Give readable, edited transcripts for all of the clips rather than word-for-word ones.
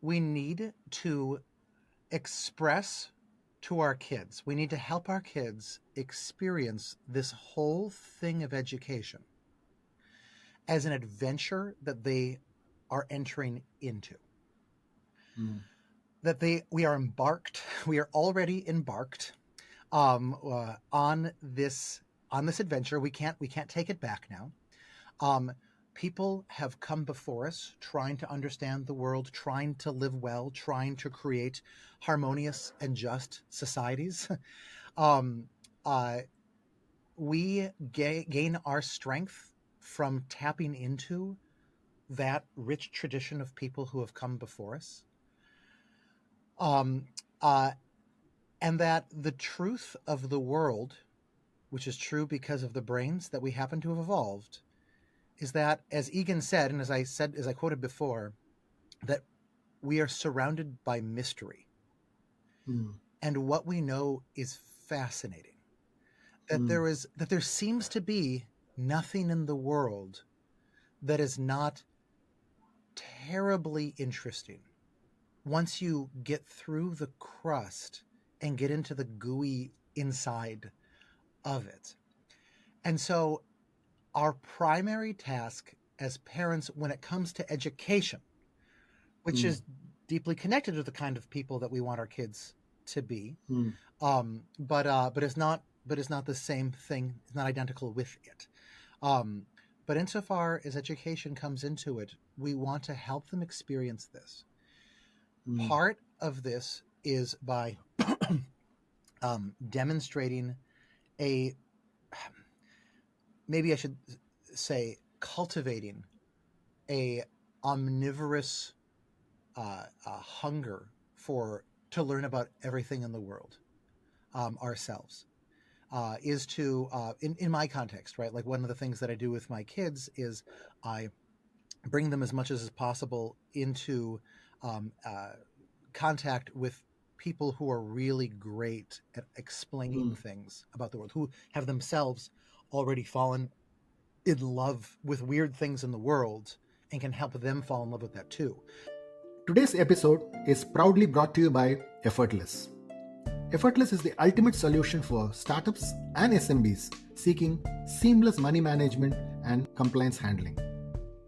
we need to express to our kids, we need to help our kids experience this whole thing of education as an adventure that they are entering into. That we are already embarked on this adventure. We can't take it back now. People have come before us trying to understand the world, trying to live well, trying to create harmonious and just societies. We gain our strength from tapping into that rich tradition of people who have come before us. And that the truth of the world, which is true because of the brains that we happen to have evolved, is that, as Egan said, and as I quoted before, that we are surrounded by mystery. And what we know is fascinating. That there seems to be nothing in the world that is not terribly interesting once you get through the crust and get into the gooey inside of it. And so our primary task as parents when it comes to education, which is deeply connected to the kind of people that we want our kids to be, but it's not the same thing. It's not identical with it. But insofar as education comes into it, we want to help them experience this. Part of this is by demonstrating maybe I should say cultivating a omnivorous hunger to learn about everything in the world ourselves. Is to in my context, right? Like one of the things that I do with my kids is I bring them as much as possible into contact with people who are really great at explaining things about the world, who have themselves already fallen in love with weird things in the world and can help them fall in love with that too. Today's episode is proudly brought to you by Effortless. Effortless is the ultimate solution for startups and SMBs seeking seamless money management and compliance handling,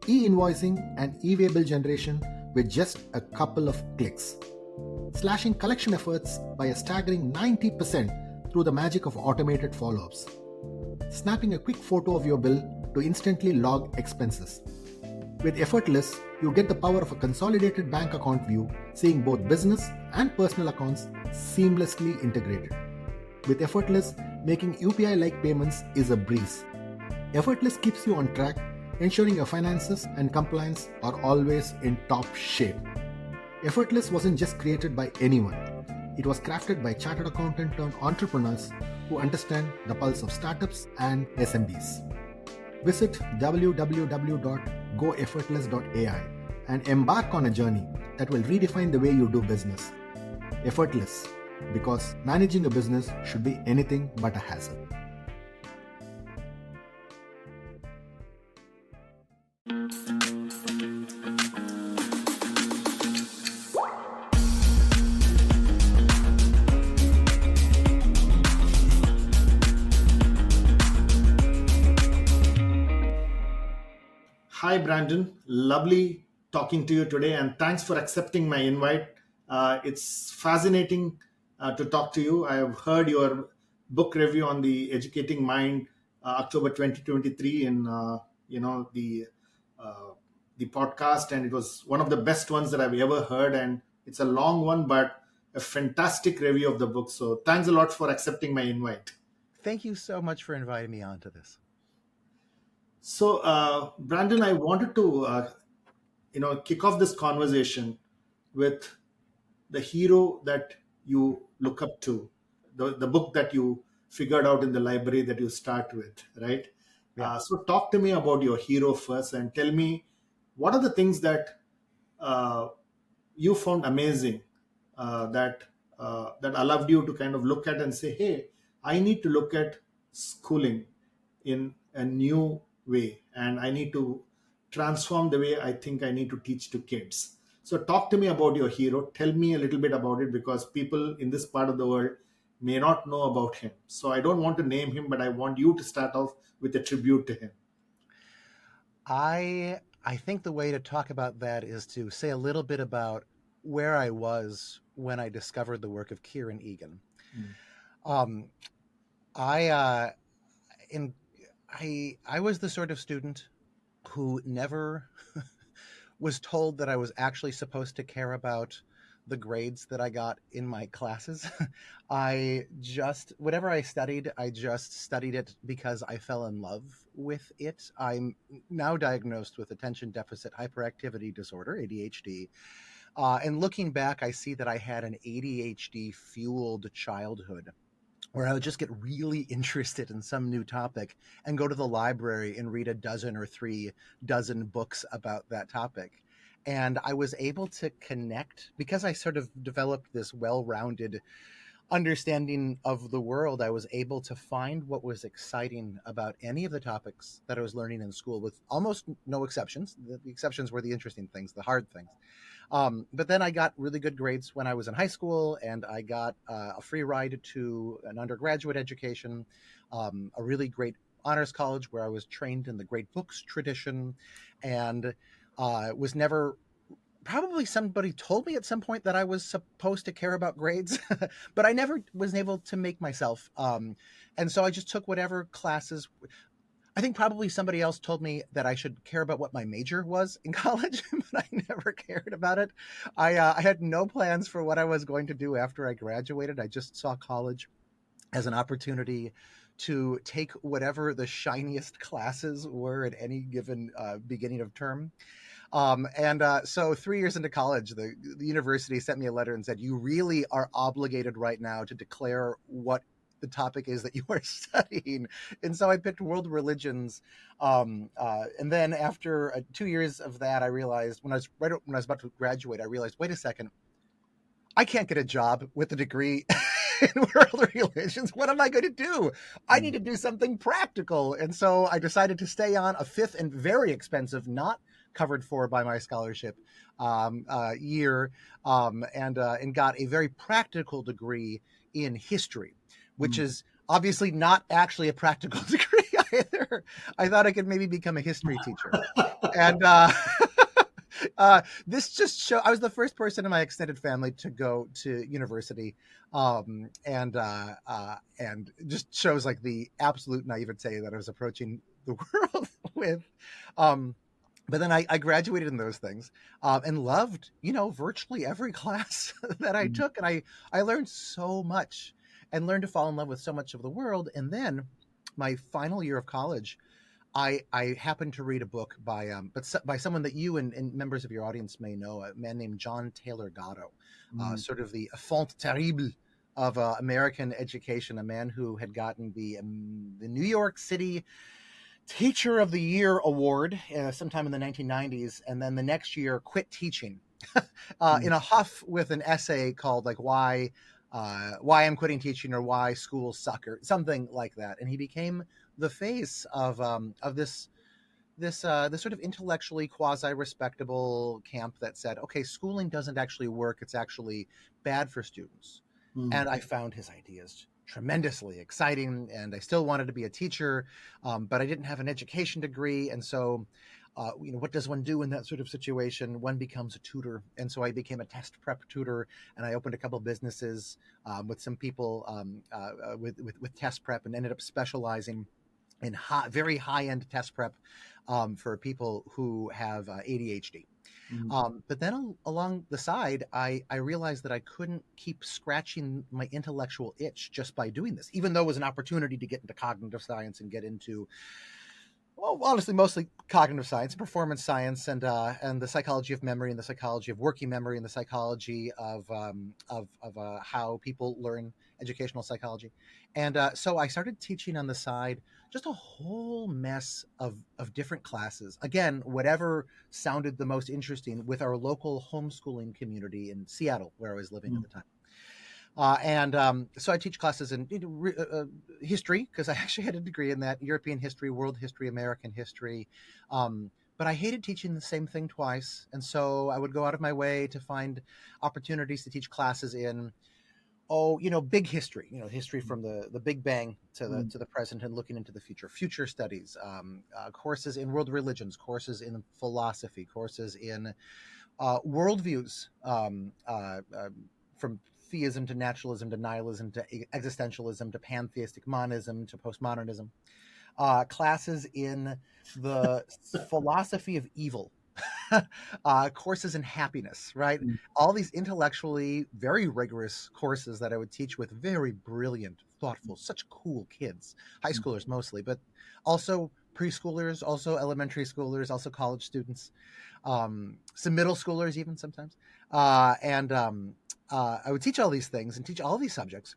e-invoicing and e-way bill generation with just a couple of clicks, slashing collection efforts by a staggering 90% through the magic of automated follow-ups, snapping a quick photo of your bill to instantly log expenses. With Effortless, you get the power of a consolidated bank account view, seeing both business and personal accounts seamlessly integrated. With Effortless, making UPI-like payments is a breeze. Effortless keeps you on track, ensuring your finances and compliance are always in top shape. Effortless wasn't just created by anyone. It was crafted by chartered accountant turned entrepreneurs who understand the pulse of startups and SMBs. Visit www.goeffortless.ai and embark on a journey that will redefine the way you do business. Effortless, because managing a business should be anything but a hassle. Hi, Brandon. Lovely talking to you today, and thanks for accepting my invite. It's fascinating to talk to you. I have heard your book review on the Educating Mind, October 2023, in the podcast, and it was one of the best ones that I've ever heard. And it's a long one, but a fantastic review of the book. So thanks a lot for accepting my invite. Thank you so much for inviting me onto this. So, Brandon, I wanted to, kick off this conversation with the hero that you look up to, the book that you figured out in the library that you start with, right? Yeah. So talk to me about your hero first and tell me what are the things that you found amazing that allowed you to kind of look at and say, hey, I need to look at schooling in a new way, and I need to transform the way I think I need to teach to kids. So talk to me about your hero. Tell me a little bit about it, because people in this part of the world may not know about him. So I don't want to name him, but I want you to start off with a tribute to him. I think the way to talk about that is to say a little bit about where I was when I discovered the work of Kieran Egan. Mm. Um, I in I was the sort of student who never was told that I was actually supposed to care about the grades that I got in my classes. I just, whatever I studied, I just studied it because I fell in love with it. I'm now diagnosed with attention deficit hyperactivity disorder, ADHD. And looking back, I see that I had an ADHD fueled childhood where I would just get really interested in some new topic and go to the library and read a dozen or 3 dozen books about that topic. And I was able to connect because I sort of developed this well rounded understanding of the world. I was able to find what was exciting about any of the topics that I was learning in school, with almost no exceptions. The exceptions were the interesting things, the hard things. But then I got really good grades when I was in high school, and I got a free ride to an undergraduate education, a really great honors college where I was trained in the great books tradition, and was never. Probably somebody told me at some point that I was supposed to care about grades, but I never was able to make myself. And so I just took whatever classes. I think probably somebody else told me that I should care about what my major was in college, but I never cared about it. I had no plans for what I was going to do after I graduated. I just saw college as an opportunity to take whatever the shiniest classes were at any given beginning of term. So 3 years into college, the university sent me a letter and said, "You really are obligated right now to declare what the topic is that you are studying." And so I picked world religions. And then after 2 years of that, I realized when I was about to graduate, I realized, wait a second, I can't get a job with a degree in world relations. What am I going to do? I need to do something practical. And so I decided to stay on a 5th and very expensive, not covered for by my scholarship year, and got a very practical degree in history, which is obviously not actually a practical degree either. I thought I could maybe become a history teacher. And this just show I was the first person in my extended family to go to university, and just shows like the absolute naivete that I was approaching the world with. But then I graduated in those things, and loved, virtually every class that I took. And I learned so much and learned to fall in love with so much of the world. And then my final year of college, I happened to read a book by someone that you and members of your audience may know, a man named John Taylor Gatto, sort of the enfant terrible of American education, a man who had gotten the New York City Teacher of the Year award sometime in the 1990s, and then the next year quit teaching in a huff with an essay called like why I'm quitting teaching, or why schools suck, or something like that. And he became the face of this sort of intellectually quasi respectable camp that said, okay, schooling doesn't actually work; it's actually bad for students. And I found his ideas tremendously exciting, and I still wanted to be a teacher, but I didn't have an education degree, and so. What does one do in that sort of situation? One becomes a tutor. And so I became a test prep tutor, and I opened a couple of businesses with some people with test prep, and ended up specializing in very high-end test prep for people who have ADHD. But then along the side, I realized that I couldn't keep scratching my intellectual itch just by doing this, even though it was an opportunity to get into cognitive science and get into, well, honestly, mostly cognitive science, performance science, and the psychology of memory, and the psychology of working memory, and the psychology of how people learn educational psychology. And so I started teaching on the side just a whole mess of different classes. Again, whatever sounded the most interesting with our local homeschooling community in Seattle, where I was living at the time. So I teach classes in history, because I actually had a degree in that: European history, world history, American history, but I hated teaching the same thing twice. And so I would go out of my way to find opportunities to teach classes in, big history, history from the Big Bang Mm. to the present and looking into the future studies, courses in world religions, courses in philosophy, courses in worldviews, from theism to naturalism to nihilism to existentialism to pantheistic monism to postmodernism, classes in the philosophy of evil, courses in happiness, right? Mm. All these intellectually very rigorous courses that I would teach with very brilliant, thoughtful, such cool kids, high Mm. schoolers mostly, but also preschoolers, also elementary schoolers, also college students, some middle schoolers even sometimes. And I would teach all these things and teach all these subjects,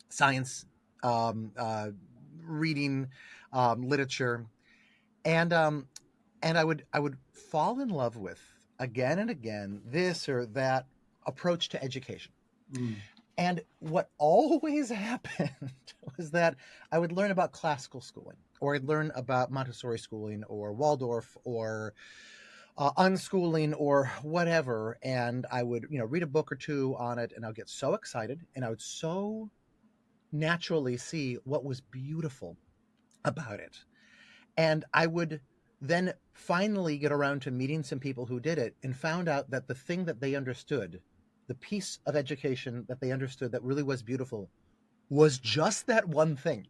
science, um, uh, reading, literature, and I would fall in love with again and again this or that approach to education. Mm. And what always happened was that I would learn about classical schooling, or I'd learn about Montessori schooling, or Waldorf, or unschooling, or whatever, and I would read a book or two on it, and I'd get so excited, and I would so naturally see what was beautiful about it. And I would then finally get around to meeting some people who did it and found out that the thing that they understood, the piece of education that they understood that really was beautiful, was just that one thing.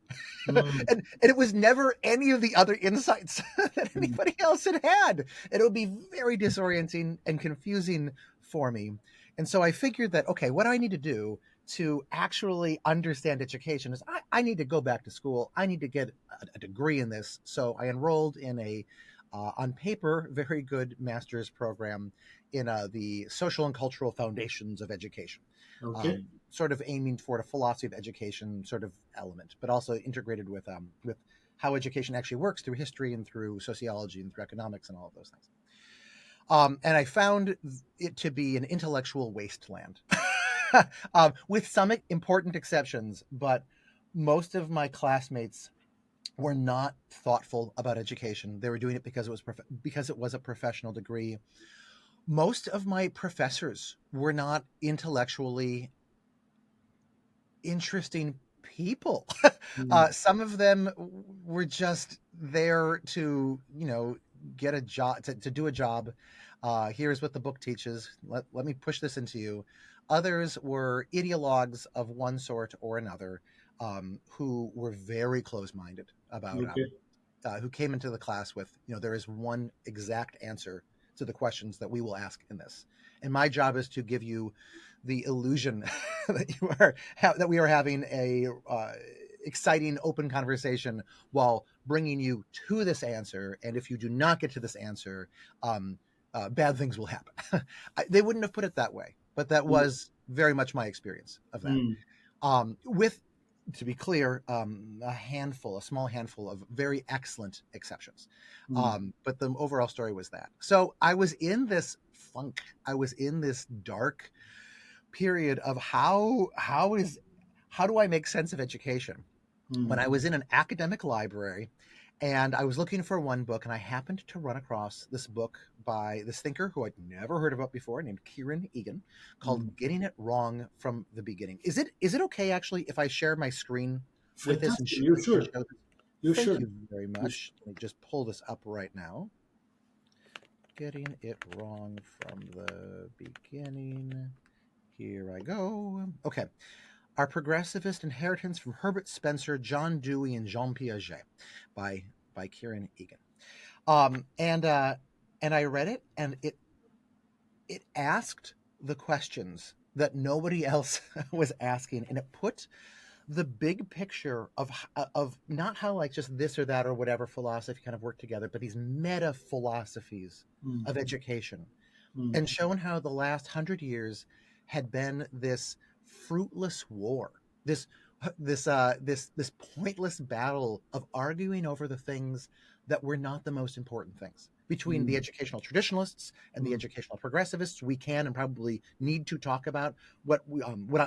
Mm. And it was never any of the other insights that Mm. anybody else had had. And it would be very disorienting and confusing for me. And so I figured that, okay, what I need to do to actually understand education is I need to go back to school. I need to get a degree in this. So I enrolled in on paper, very good master's program in the social and cultural foundations of education, Okay. sort of aiming toward a philosophy of education sort of element, but also integrated with how education actually works through history and through sociology and through economics and all of those things. And I found it to be an intellectual wasteland, with some important exceptions. But most of my classmates were not thoughtful about education. They were doing it because it was a professional degree. Most of my professors were not intellectually interesting people. Mm. Some of them were just there to, get a job, to do a job. Here's what the book teaches. Let me push this into you. Others were ideologues of one sort or another, who were very close minded about, Okay. who came into the class with, there is one exact answer to the questions that we will ask in this. And my job is to give you the illusion that we are having a exciting, open conversation while bringing you to this answer. And if you do not get to this answer, bad things will happen. They wouldn't have put it that way, but that Mm. was very much my experience of that. Mm. With, to be clear, a small handful of very excellent exceptions. Mm. But the overall story was that. So I was in this funk. I was in this dark period of how do I make sense of education? When Mm. I was in an academic library and I was looking for one book, and I happened to run across this book by this thinker who I'd never heard about before, named Kieran Egan, called Mm. Getting It Wrong from the Beginning. Is it okay actually if I share my screen with this and, Fantastic. You and should. show this? You Thank should. you very You should. much. Let me just pull this up right now. Getting It Wrong from the Beginning. Here I go. Okay. Our Progressivist Inheritance from Herbert Spencer, John Dewey, and Jean Piaget by Kieran Egan. And I read it, and it asked the questions that nobody else was asking, and it put the big picture of not how like just this or that or whatever philosophy kind of work together, but these meta philosophies Mm. of education, Mm. and shown how the last 100 years had been this fruitless war, this pointless battle of arguing over the things that were not the most important things, between the Mm. educational traditionalists and the Mm. educational progressivists. We can and probably need to talk about what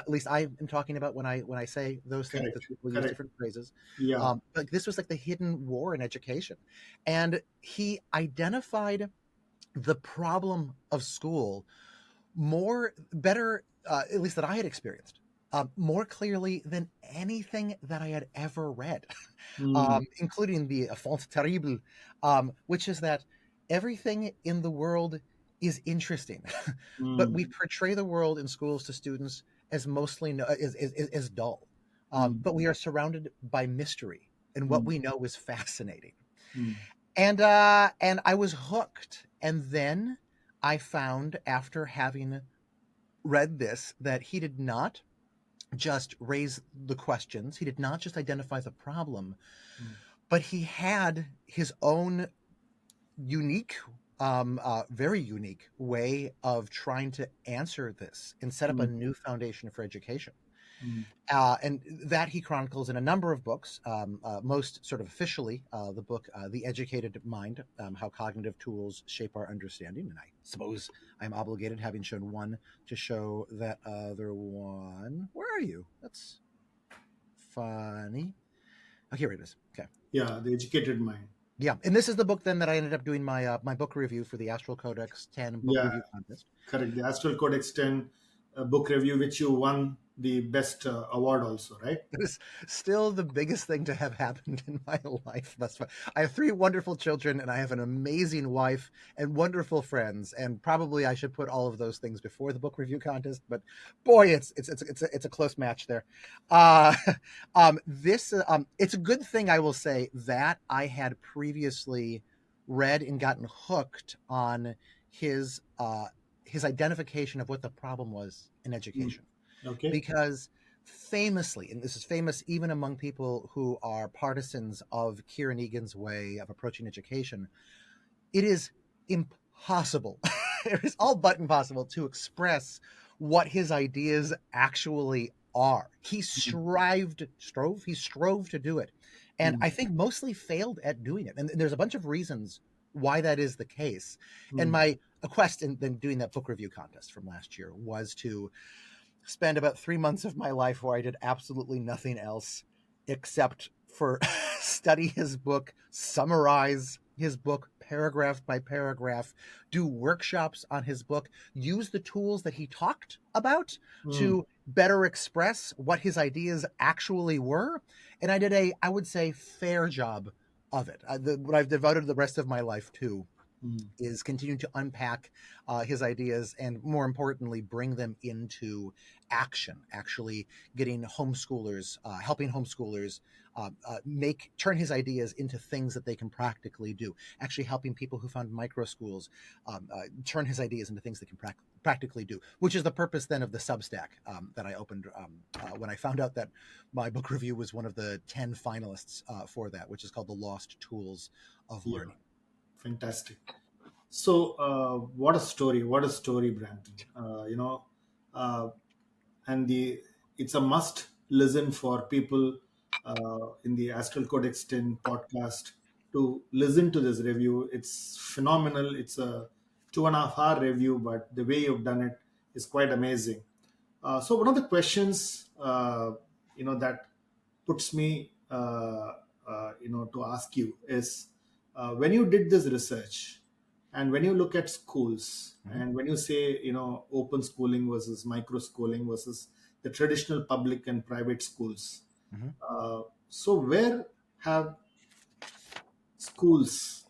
at least I am talking about when I say those things, Correct. because people use Correct. different phrases. Yeah. But this was like the hidden war in education, and he identified the problem of school better, at least that I had experienced, more clearly than anything that I had ever read, Mm. including the Enfant Terrible, which is that everything in the world is interesting, but we Mm. portray the world in schools to students as mostly as dull. Mm. But we are surrounded by mystery, and what Mm. we know is fascinating. Mm. And I was hooked. And then I found, after having read this, that he did not just raise the questions, he did not just identify the problem, Mm. but he had his own unique, very unique way of trying to answer this and set up a Mm. new foundation for education. Mm. And that he chronicles in a number of books, most sort of officially, the book The Educated Mind, How Cognitive Tools Shape Our Understanding. And I suppose I'm obligated, having shown one, to show that other one. Where are you? That's funny. Oh, here it is. Okay. Yeah, the educated mind. Yeah, and this is the book then that I ended up doing my book review for the Astral Codex 10 book Yeah, review contest. correct. The Astral Codex 10 book review, which you won the best award also, right? It is still the biggest thing to have happened in my life thus far. I have three wonderful children, and I have an amazing wife and wonderful friends. And probably I should put all of those things before the book review contest. But boy, it's a close match there. Uh, it's a good thing, I will say, that I had previously read and gotten hooked on his identification of what the problem was in Mm. education, Okay. because famously, and this is famous even among people who are partisans of Kieran Egan's way of approaching education, it is impossible. It is all but impossible to express what his ideas actually are. Mm. He strove to do it. And Mm. I think mostly failed at doing it. And there's a bunch of reasons why that is the case. And Mm. my quest in then doing that book review contest from last year was to spend about 3 months of my life where I did absolutely nothing else except for study his book, summarize his book paragraph by paragraph, do workshops on his book, use the tools that he talked about Mm. to better express what his ideas actually were. And I did I would say, fair job of it. What I've devoted the rest of my life to Mm. is continuing to unpack his ideas and, more importantly, bring them into action. Actually, getting homeschoolers, helping homeschoolers turn his ideas into things that they can practically do. Actually, helping people who found micro schools turn his ideas into things they can practically do. Which is the purpose then of the Substack that I opened when I found out that my book review was one of the 10 finalists for that, which is called The Lost Tools of Yeah, Learning. fantastic. So, what a story! What a story, Brandon. Uh, and it's a must listen for people in the Astral Codex 10 podcast to listen to this review. It's phenomenal. It's a 2.5 hour review, but the way you've done it is quite amazing. So one of the questions that puts me to ask you is, when you did this research and when you look at schools Mm-hmm. and when you say open schooling versus micro schooling versus the traditional public and private schools, Mm-hmm. so where have schools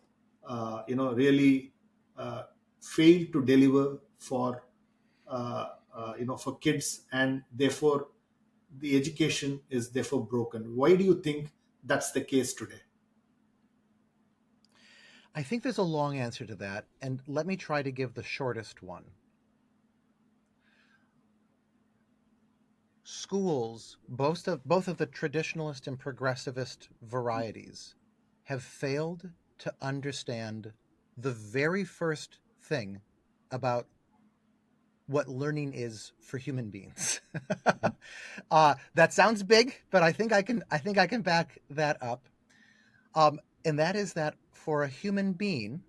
really uh, failed to deliver for for kids, and therefore the education is therefore broken? Why do you think that's the case today? I think there's a long answer to that, and let me try to give the shortest one. Schools, both of the traditionalist and progressivist varieties, have failed to understand the very first thing about what learning is for human beings. That sounds big, but I think I can back that up. And that is that for a human being,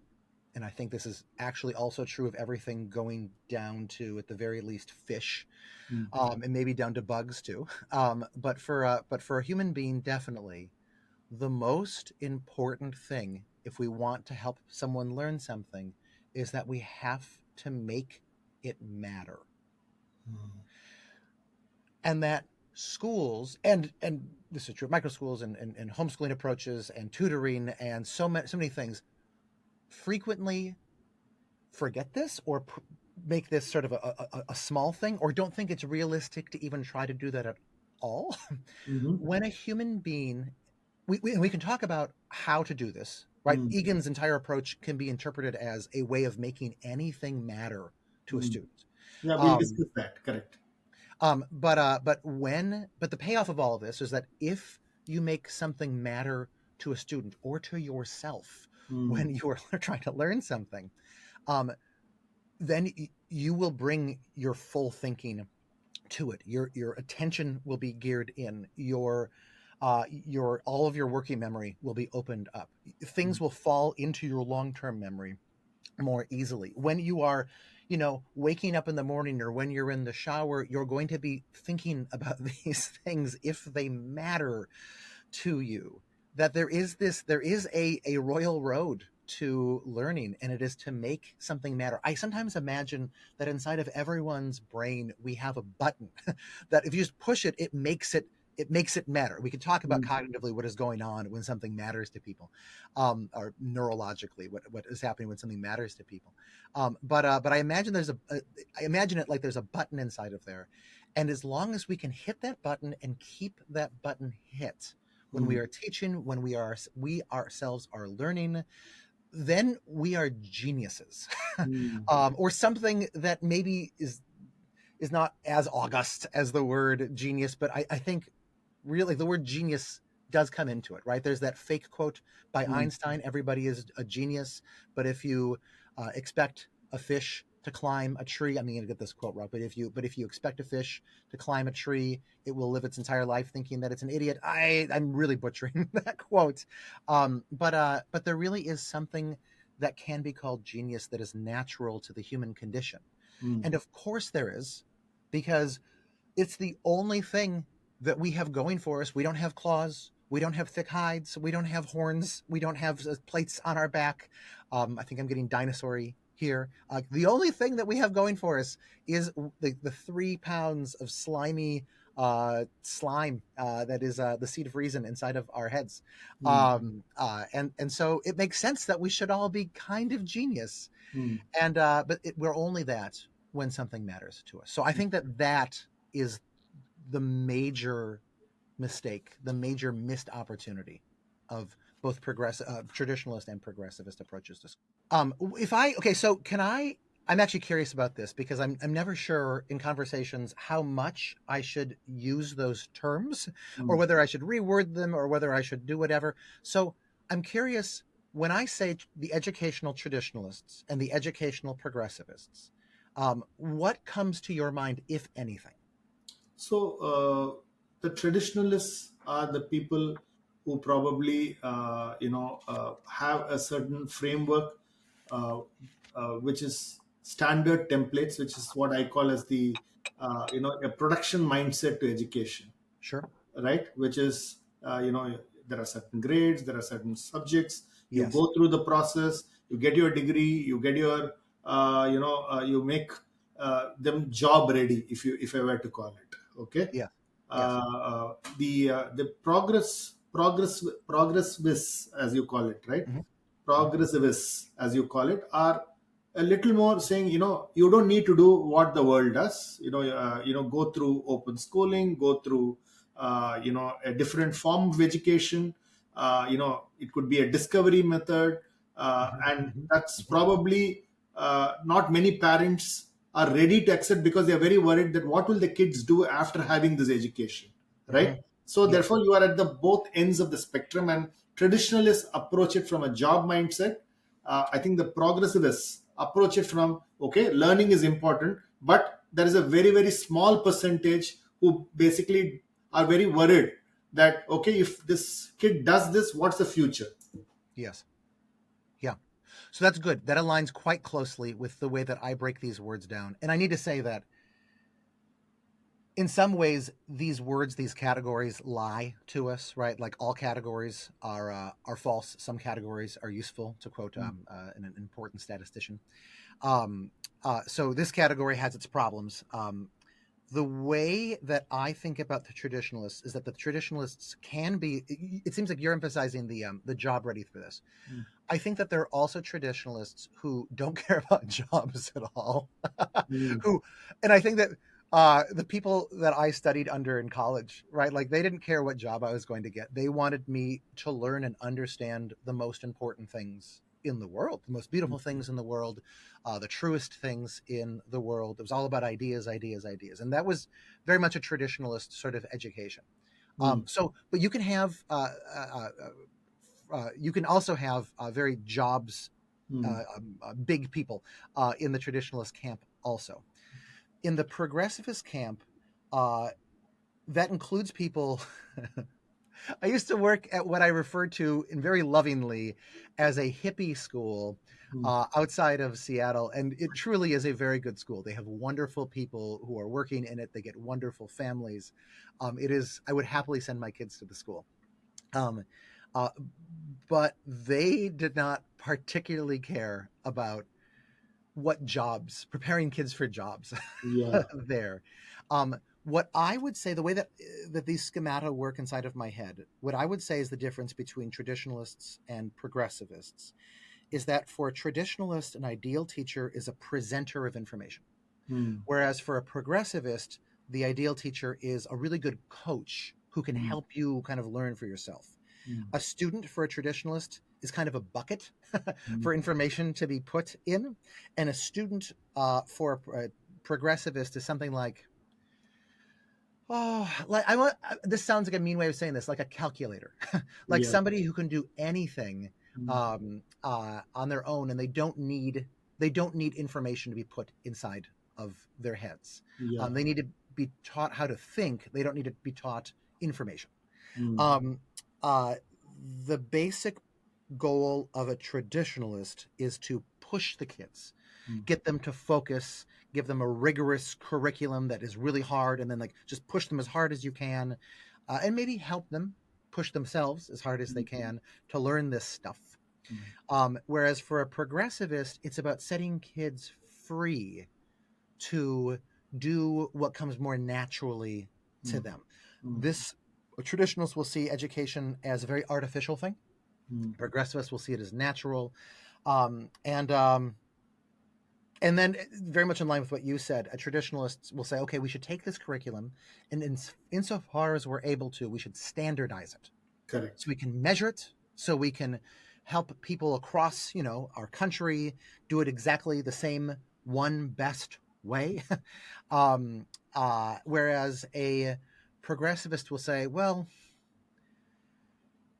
and I think this is actually also true of everything going down to, at the very least, fish, Mm. and maybe down to bugs too. But for a human being, definitely the most important thing, if we want to help someone learn something, is that we have to make it matter. Mm. And that schools, and this is true of micro schools and homeschooling approaches and tutoring and so many things, frequently forget this or make this sort of a small thing, or don't think it's realistic to even try to do that at all. Mhm. When a human being, we can talk about how to do this, right? Mm. Egan's entire approach can be interpreted as a way of making anything matter to a Mm. student. Yeah, we'll Um, discuss that. Correct. but the payoff of all of this is that if you make something matter to a student or to yourself Mm. when you are trying to learn something, um, then you will bring your full thinking to it. Your attention will be geared in. Your all of your working memory will be opened up. Mm. Things will fall into your long-term memory more easily. When you are, waking up in the morning or when you're in the shower, you're going to be thinking about these things if they matter to you. That there is a royal road to learning, and it is to make something matter. I sometimes imagine that inside of everyone's brain we have a button that if you just push it, it makes it matter. We can talk about Mm. cognitively what is going on when something matters to people, or neurologically what is happening when something matters to people. But I imagine I imagine it like there's a button inside of there, and as long as we can hit that button and keep that button hit when we Mm. are teaching, when we ourselves are learning, then we are geniuses, Mm. or something that maybe is not as august as the word genius, but I think really the word genius does come into it, right? There's that fake quote by Mm. Einstein: everybody is a genius, but if you expect a fish to climb a tree, I'm going to get this quote wrong, but if you expect a fish to climb a tree, it will live its entire life thinking that it's an idiot. I'm really butchering that quote, but there really is something that can be called genius that is natural to the human condition, Mm. and of course there is, because it's the only thing that we have going for us. We don't have claws. We don't have thick hides. We don't have horns. We don't have plates on our back. I think I'm getting dinosaur-y here. The only thing that we have going for us is the 3 pounds of slimy slime that is the seed of reason inside of our heads. Mm. And so it makes sense that we should all be kind of genius. Mm. We're only that when something matters to us. So I think that is the major mistake, the major missed opportunity of both traditionalist and progressivist approaches to school. If I okay, so can I? I'm actually curious about this because I'm never sure in conversations how much I should use those terms, or Mm. whether I should reword them, or whether I should do whatever. So I'm curious, when I say the educational traditionalists and the educational progressivists, what comes to your mind, if anything? So the traditionalists are the people who probably have a certain framework, uh, which is standard templates, which is what I call as the a production mindset to education, Sure. right? Which is there are certain grades, there are certain subjects. You Yes. go through the process, you get your degree, you get your you make them job ready, if I were to call it. Okay. Yes. Yes. The progressivists, as you call it, right? Hmm. Hmm. Progressivists, as you call it, are a little more saying, you don't need to do what the world does. Go through open schooling, go through a different form of education. It could be a discovery method, Hmm. and Hmm. that's Hmm. probably not many parents are ready to accept, because they're very worried that what will the kids do after having this education, Hmm. right? So Yes. therefore you are at the both ends of the spectrum, and traditionalists approach it from a job mindset. I think the progressivists approach it from, okay, learning is important, but there is a very, very small percentage who basically are very worried that, okay, if this kid does this, what's the future? Yes. Yeah. So that's good. That aligns quite closely with the way that I break these words down. And I need to say that in some ways, these words, these categories lie to us, right? Like all categories are false. Some categories are useful, to quote an important statistician. So this category has its problems. The way that I think about the traditionalists is that the traditionalists can be. It seems like you're emphasizing the job ready for this. Mm. I think that there are also traditionalists who don't care about jobs at all. Mm. who, and I think that the people that I studied under in college, right? Like they didn't care what job I was going to get. They wanted me to learn and understand the most important things in the world, the most beautiful things in the world, the truest things in the world. It was all about ideas, ideas, ideas, and that was very much a traditionalist sort of education. Mm. But you can have, you can also have very jobs, Mm. big people in the traditionalist camp also. In the progressivist camp, uh, that includes people. I used to work at what I refer to in very lovingly as a hippie school Mm. outside of Seattle. And it truly is a very good school. They have wonderful people who are working in it, they get wonderful families. It is, I would happily send my kids to the school. Um, uh, but they did not particularly care about what jobs, preparing kids for jobs Yeah. there. What I would say, the way that these schemata work inside of my head, what I would say is the difference between traditionalists and progressivists is that for a traditionalist, an ideal teacher is a presenter of information, Mm. whereas for a progressivist, the ideal teacher is a really good coach who can Mm. help you kind of learn for yourself. Mm. A student for a traditionalist is kind of a bucket Mm. for information to be put in, and a student for a progressivist is something like, oh, like I want. This sounds like a mean way of saying this, like a calculator, like Yeah. somebody who can do anything Mm. on their own, and they don't need information to be put inside of their heads. Yeah. They need to be taught how to think. They don't need to be taught information. Mm. Um, uh, the basic goal of a traditionalist is to push the kids, Mm. get them to focus, give them a rigorous curriculum that is really hard, and then like just push them as hard as you can, and maybe help them push themselves as hard as they can to learn this stuff. Mm. Whereas for a progressivist, it's about setting kids free to do what comes more naturally to Mm. them. Mm. This Traditionalists will see education as a very artificial thing. Mm. Progressivists will see it as natural, um, and um, and then very much in line with what you said, a traditionalist will say, okay, we should take this curriculum, and insofar as we're able to, we should standardize it so Correct. we can measure it, so we can help people across, our country do it exactly the same one best way. um, Whereas a progressivist will say, well,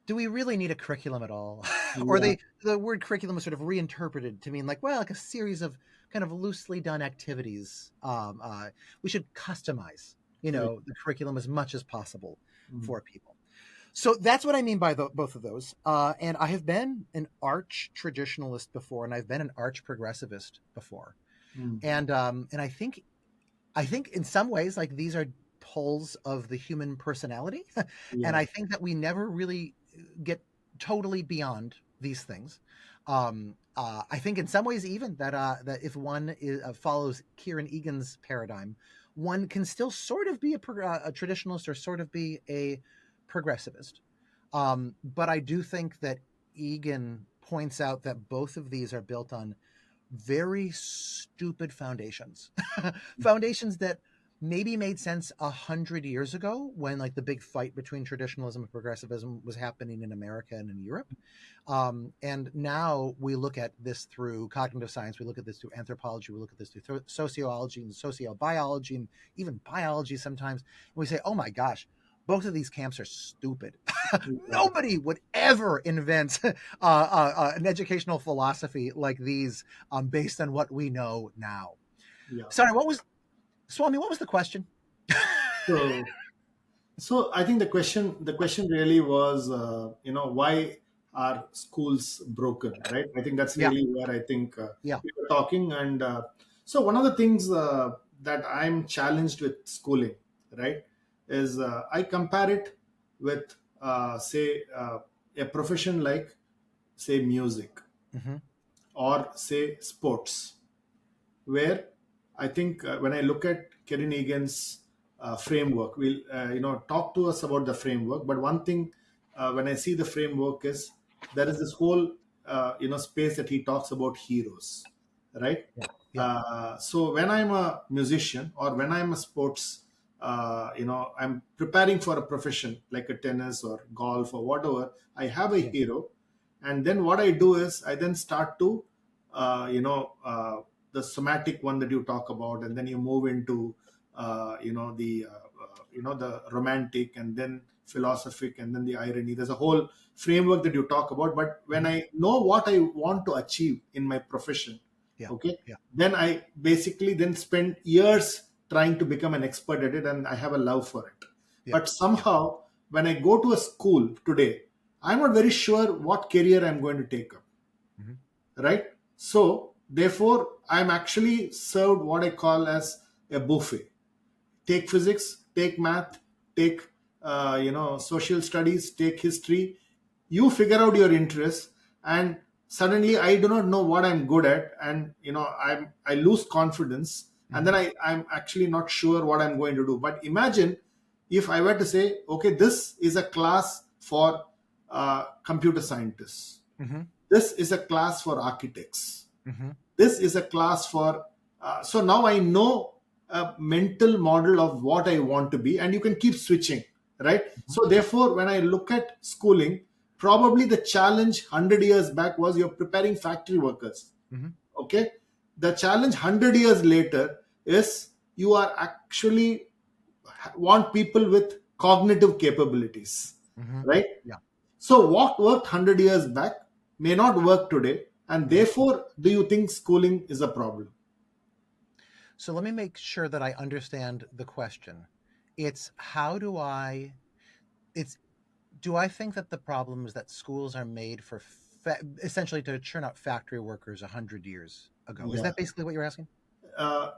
do we really need a curriculum at all? Or Yeah. the word curriculum is sort of reinterpreted to mean like, well, like a series of kind of loosely done activities. We should customize, Correct. the curriculum as much as possible Mm. for people. So that's what I mean by both of those. And I have been an arch traditionalist before, and I've been an arch progressivist before. Mm. And I think in some ways, like these are poles of the human personality, and Yeah. I think that we never really get totally beyond these things. I think in some ways, even that if one follows Kieran Egan's paradigm, one can still sort of be a traditionalist or sort of be a progressivist. But I do think that Egan points out that both of these are built on very stupid foundations, foundations that maybe made sense 100 years ago when like the big fight between traditionalism and progressivism was happening in America and in Europe. And now we look at this through cognitive science, we look at this through anthropology, we look at this through sociology and sociobiology and even biology sometimes. And we say, oh my gosh, both of these camps are stupid. Yeah. Nobody would ever invent an educational philosophy like these based on what we know now. Yeah. Sorry, Swami, what was the question? So, so I think the question really was, why are schools broken, right? I think that's Yeah. really where I think Yeah. we were talking. And so one of the things that I'm challenged with schooling, right, is I compare it with, say, a profession like, say, music, Mm-hmm. or say sports, where I think when I look at Kevin Egan's framework, we'll talk to us about the framework. But one thing, when I see the framework, is there is this whole space that he talks about heroes, right? Yeah. Yeah. So when I'm a musician, or when I'm a sports, I'm preparing for a profession like a tennis or golf or whatever. I have a Yeah. hero, and then what I do is I then start to uh, you know uh, the somatic one that you talk about, and then you move into the romantic, and then philosophic, and then the irony. There's a whole framework that you talk about. But when Mm-hmm. I know what I want to achieve in my profession, Yeah. okay, Yeah. then I basically then spend years trying to become an expert at it, and I have a love for it. Yeah. But Yeah. somehow, when I go to a school today, I'm not very sure what career I'm going to take up, Mm-hmm. right? So therefore I'm actually served what I call as a buffet. Take physics, take math, take social studies, take history. You figure out your interests, and suddenly I do not know what I'm good at, and I lose confidence, and Mm-hmm. then I'm actually not sure what I'm going to do. But imagine if I were to say, okay, this is a class for computer scientists, Mm-hmm. this is a class for architects, Mm-hmm. this is a class for so now I know a mental model of what I want to be, and you can keep switching, right? So therefore when I look at schooling, probably the challenge 100 years back was you're preparing factory workers, Mm-hmm. okay. The challenge 100 years later is you are actually want people with cognitive capabilities, Mm-hmm. right? Yeah. So what worked 100 years back may not work today, and Mm-hmm. therefore, do you think schooling is a problem? So let me make sure that I understand the question. It's how do I, it's, do I think that the problem is that schools are made for essentially to churn out factory workers 100 years ago? Is Yeah, that basically what you're asking? uh,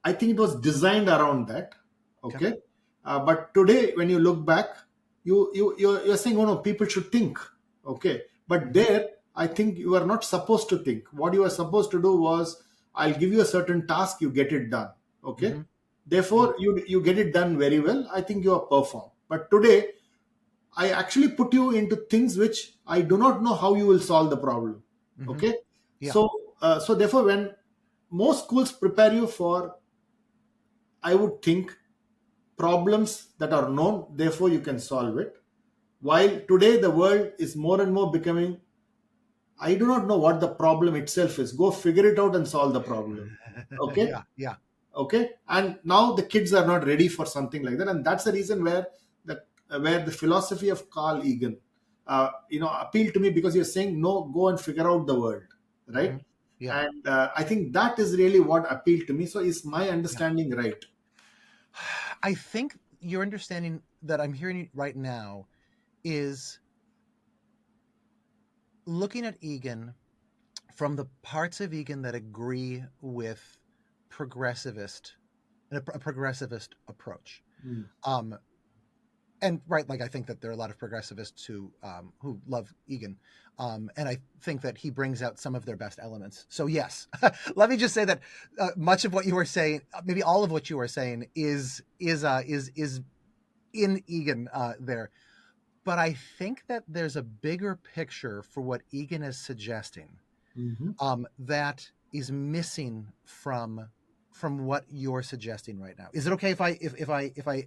I think it was designed around that. Okay. Okay, but today, when you look back, you're saying, oh no, people should think. Okay, but Mm-hmm. there, I think you are not supposed to think. What you are supposed to do was, I'll give you a certain task, you get it done. Okay, Mm-hmm. therefore you get it done very well. I think you are perform. But today, I actually put you into things which I do not know how you will solve the problem. Mm-hmm. Okay, Yeah. so therefore, when most schools prepare you for, I would think, problems that are known, therefore you can solve it. While today the world is more and more becoming, I do not know what the problem itself is. Go figure it out and solve the problem. Okay, Yeah. Yeah. okay, and now the kids are not ready for something like that, and that's the reason where the philosophy of Carl Egan appealed to me, because you're saying, no, go and figure out the world, Mm-hmm. right? Yeah. And I think that is really what appealed to me. So is my Yeah. understanding right? I think your understanding that I'm hearing right now is looking at Egan from the parts of Egan that agree with progressivist a progressivist approach. Mm. Um, and right, like I think that there are a lot of progressivists who love Egan, and I think that he brings out some of their best elements. So yes, let me just say that much of what you were saying, maybe all of what you were saying, is in Egan there. But I think that there's a bigger picture for what Egan is suggesting Mhm. that is missing from what you're suggesting right now. Is it okay if I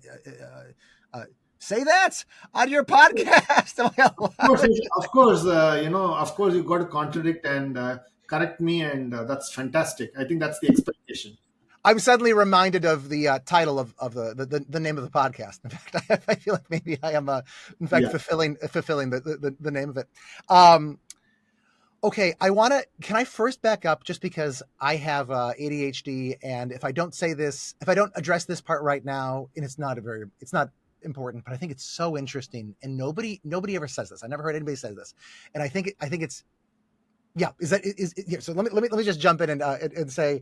say that on your podcast? Am I Of allowed course, to? of course, of course, you got to contradict and correct me, and that's fantastic. I think that's the expectation. I'm suddenly reminded of the title of the name of the podcast. In fact, I feel like maybe I am, in fact, Yeah, fulfilling the name of it. Um, Okay, I want to. Can I first back up just because I have ADHD, and if I don't say this, if I don't address this part right now, and it's not important, but I think it's so interesting, and nobody ever says this. I never heard anybody say this, and I think it's yeah. Here? So let me just jump in and say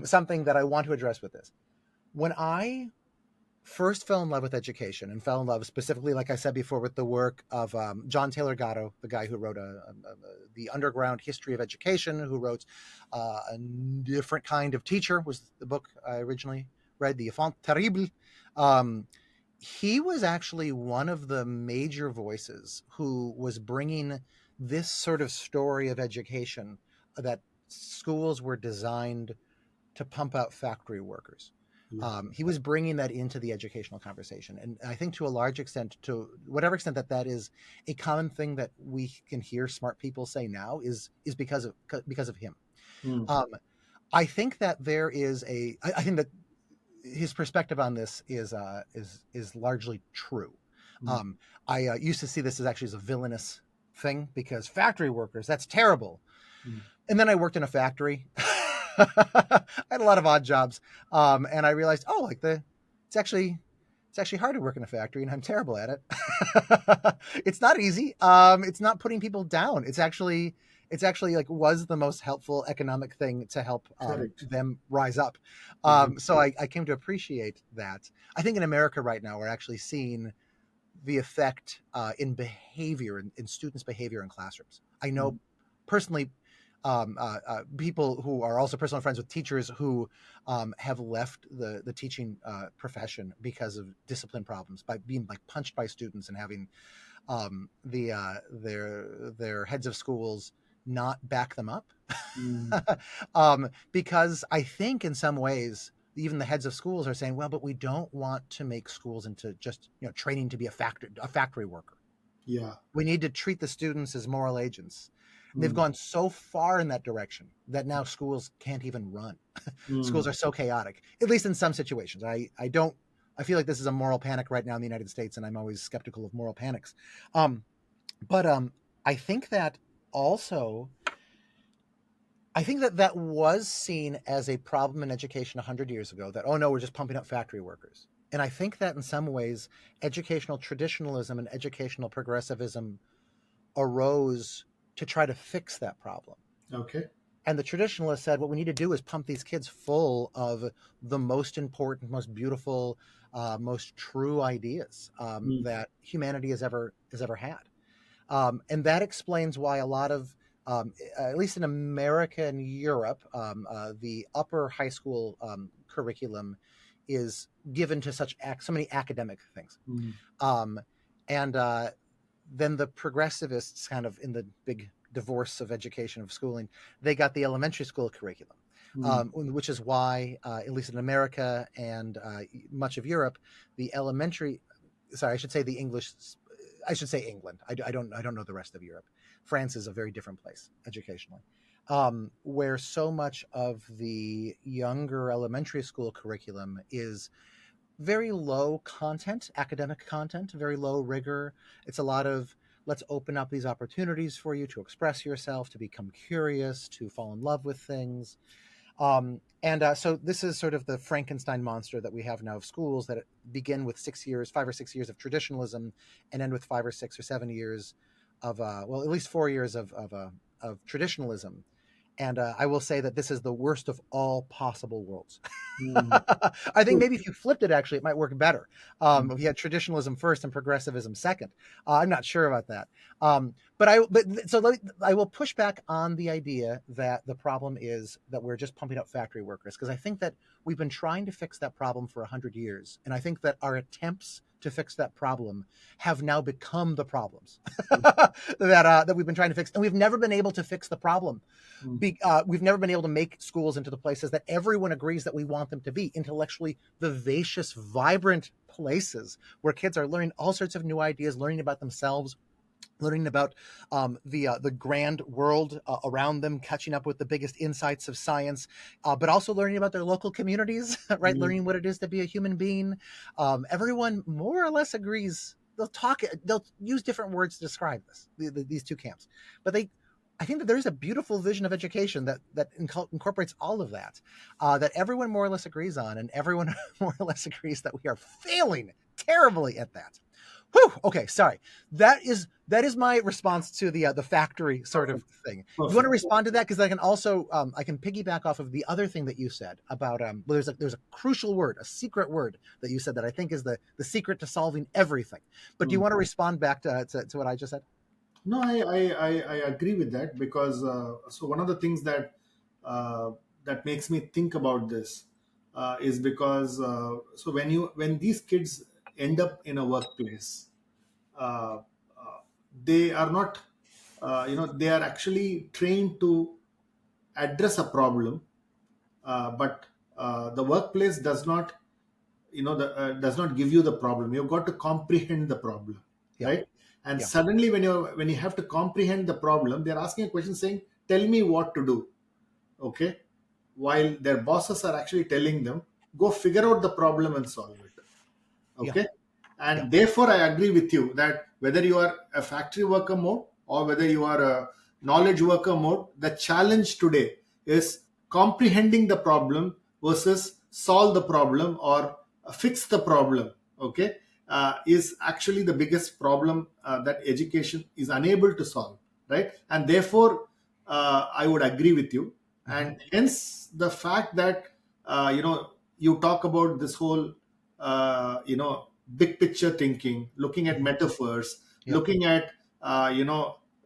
something that I want to address with this. When I first fell in love with education and fell in love specifically, like I said before, with the work of John Taylor Gatto, the guy who wrote the Underground History of Education, who wrote A Different Kind of Teacher, was the book I originally read, the Enfant Terrible. He was actually one of the major voices who was bringing this sort of story of education, that schools were designed to pump out factory workers. He was bringing that into the educational conversation. And I think to a large extent, to whatever extent that is a common thing that we can hear smart people say now is because of him. I think that I think that his perspective on this is largely true. I used to see this as a villainous thing, because factory workers, that's terrible. And then I worked in a factory. I had a lot of odd jobs, and I realized, it's actually hard to work in a factory, and I'm terrible at it. It's not easy. It's not putting people down. It's actually was the most helpful economic thing to help them rise up. So I came to appreciate that. I think in America right now, we're actually seeing the effect in behavior, in students' behavior in classrooms. I know personally people who are also personal friends with teachers who have left the teaching profession because of discipline problems, by being punched by students and having their heads of schools not back them up. Because I think in some ways, even the heads of schools are saying, well, but we don't want to make schools into just training to be a factory worker. Yeah, we need to treat the students as moral agents. They've gone so far in that direction that now schools can't even run. Schools are so chaotic, at least in some situations. I feel like this is a moral panic right now in the United States, and I'm always skeptical of moral panics. But I think that also, that was seen as a problem in education 100 years ago, that, oh no, we're just pumping up factory workers. And I think that in some ways, educational traditionalism and educational progressivism arose to try to fix that problem. Okay. And the traditionalists said, what we need to do is pump these kids full of the most important, most beautiful, most true ideas that humanity has ever had. And that explains why a lot of, at least in America and Europe, the upper high school curriculum is given to so many academic things. Then the progressivists, kind of in the big divorce of education, of schooling, they got the elementary school curriculum, which is why, at least in America and much of Europe, the elementary, sorry, I should say England. I don't know the rest of Europe. France is a very different place educationally, where so much of the younger elementary school curriculum is very low content, academic content, very low rigor. It's a lot of, let's open up these opportunities for you to express yourself, to become curious, to fall in love with things. So this is sort of the Frankenstein monster that we have now of schools, that begin with 5 or 6 years of traditionalism and end with 5 or 6 or 7 years of, at least 4 years of traditionalism. And I will say that this is the worst of all possible worlds. I think maybe if you flipped it, actually, it might work better. If you had traditionalism first and progressivism second. I'm not sure about that. I will push back on the idea that the problem is that we're just pumping up factory workers, because I think that we've been trying to fix that problem for 100 years. And I think that our attempts to fix that problem have now become the problems that we've been trying to fix. And we've never been able to fix the problem. We've never been able to make schools into the places that everyone agrees that we want them to be, intellectually vivacious, vibrant places where kids are learning all sorts of new ideas, learning about themselves, learning about the grand world around them, catching up with the biggest insights of science, but also learning about their local communities, right? Learning what it is to be a human being. Everyone more or less agrees. They'll use different words to describe this, these two camps, but I think that there's a beautiful vision of education that incorporates all of that, that everyone more or less agrees on, and everyone more or less agrees that we are failing terribly at that. Whew, okay, sorry. That is my response to the factory sort of Perfect. thing. You want to Perfect. respond to that, because I can also I can piggyback off of the other thing that you said about well, there's a crucial word, a secret word that you said that I think is the secret to solving everything. But do you Hmm. want to respond back to what I just said? No, I agree with that because so one of the things uh, that makes me think about this is because so when these kids end up in a workplace, uh, they are not they are actually trained to address a problem, but the workplace does not does not give you the problem. You've got to comprehend the problem, Yeah, right? And yeah, suddenly when you have to comprehend the problem, they're asking a question saying, tell me what to do. Okay, while their bosses are actually telling them, go figure out the problem and solve it. yeah, Okay, yeah, and therefore I agree with you that whether you are a factory worker mode or whether you are a knowledge worker mode, the challenge today is comprehending the problem versus solve the problem or fix the problem. Okay, is actually the biggest problem that education is unable to solve, right? And therefore I would agree with you. hmm, And hence the fact that you talk about this whole big picture thinking, looking at hmm, metaphors, yeah, looking at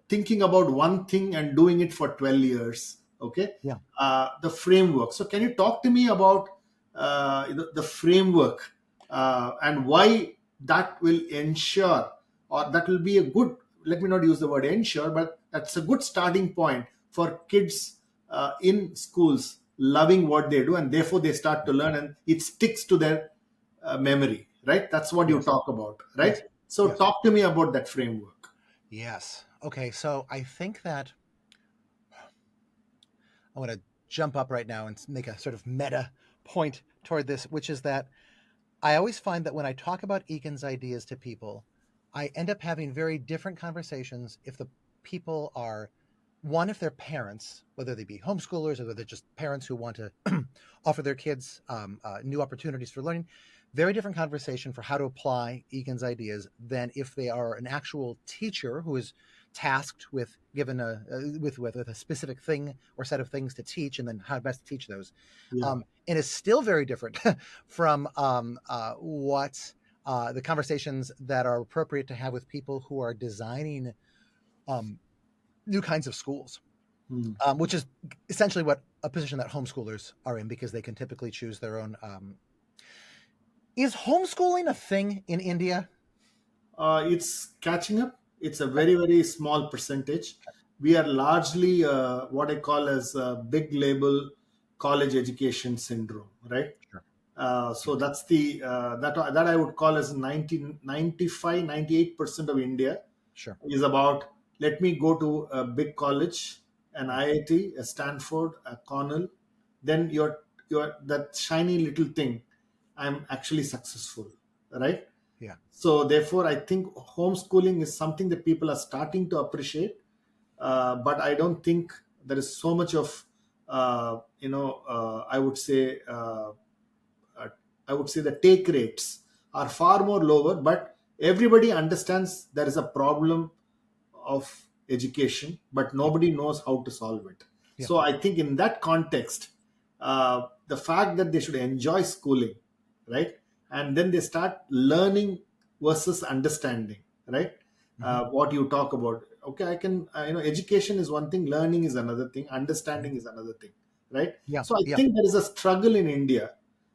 thinking about one thing and doing it for 12 years. Okay, yeah. the framework. So can you talk to me about the framework and why that will ensure, or that will be a good, let me not use the word ensure, but that's a good starting point for kids in schools loving what they do, and therefore they start to learn and it sticks to their memory, right? That's what you Yes, talk about, right? yes, So yes, talk to me about that framework. yes. Okay, so I think that I want to jump up right now and make a sort of meta point toward this, which is that I always find that when I talk about Eakin's ideas to people, I end up having very different conversations if the people are, one, if they're parents, whether they be homeschoolers or whether they're just parents who want to offer their kids new opportunities for learning. Very different conversation for how to apply Egan's ideas than if they are an actual teacher who is tasked with given with a specific thing or set of things to teach, and then how best to teach those. Yeah. And it's still very different from what the conversations that are appropriate to have with people who are designing um, new kinds of schools, Hmm. which is essentially what a position that homeschoolers are in, because they can typically choose their own. Is homeschooling a thing in India? It's catching up. It's a very, very small percentage. We are largely what I call as big label college education syndrome, right? Sure. So that's the that I would call as 98% of India Sure. is about, let me go to a big college, an Yeah. IIT, a Stanford, a Cornell, then you're that shiny little thing. I'm actually successful, right? Yeah. So therefore, I think homeschooling is something that people are starting to appreciate, but I don't think there is so much of uh, I would say the take rates are far more lower, but everybody understands there is a problem of education, but Yeah. nobody knows how to solve it. Yeah. So I think in that context, the fact that they should enjoy schooling, right, and then they start learning versus understanding, right? Hmm. What you talk about, okay, I can, education is one thing, learning is another thing, Hmm. understanding is another thing, right? Yeah. So I Yeah. think there is a struggle in India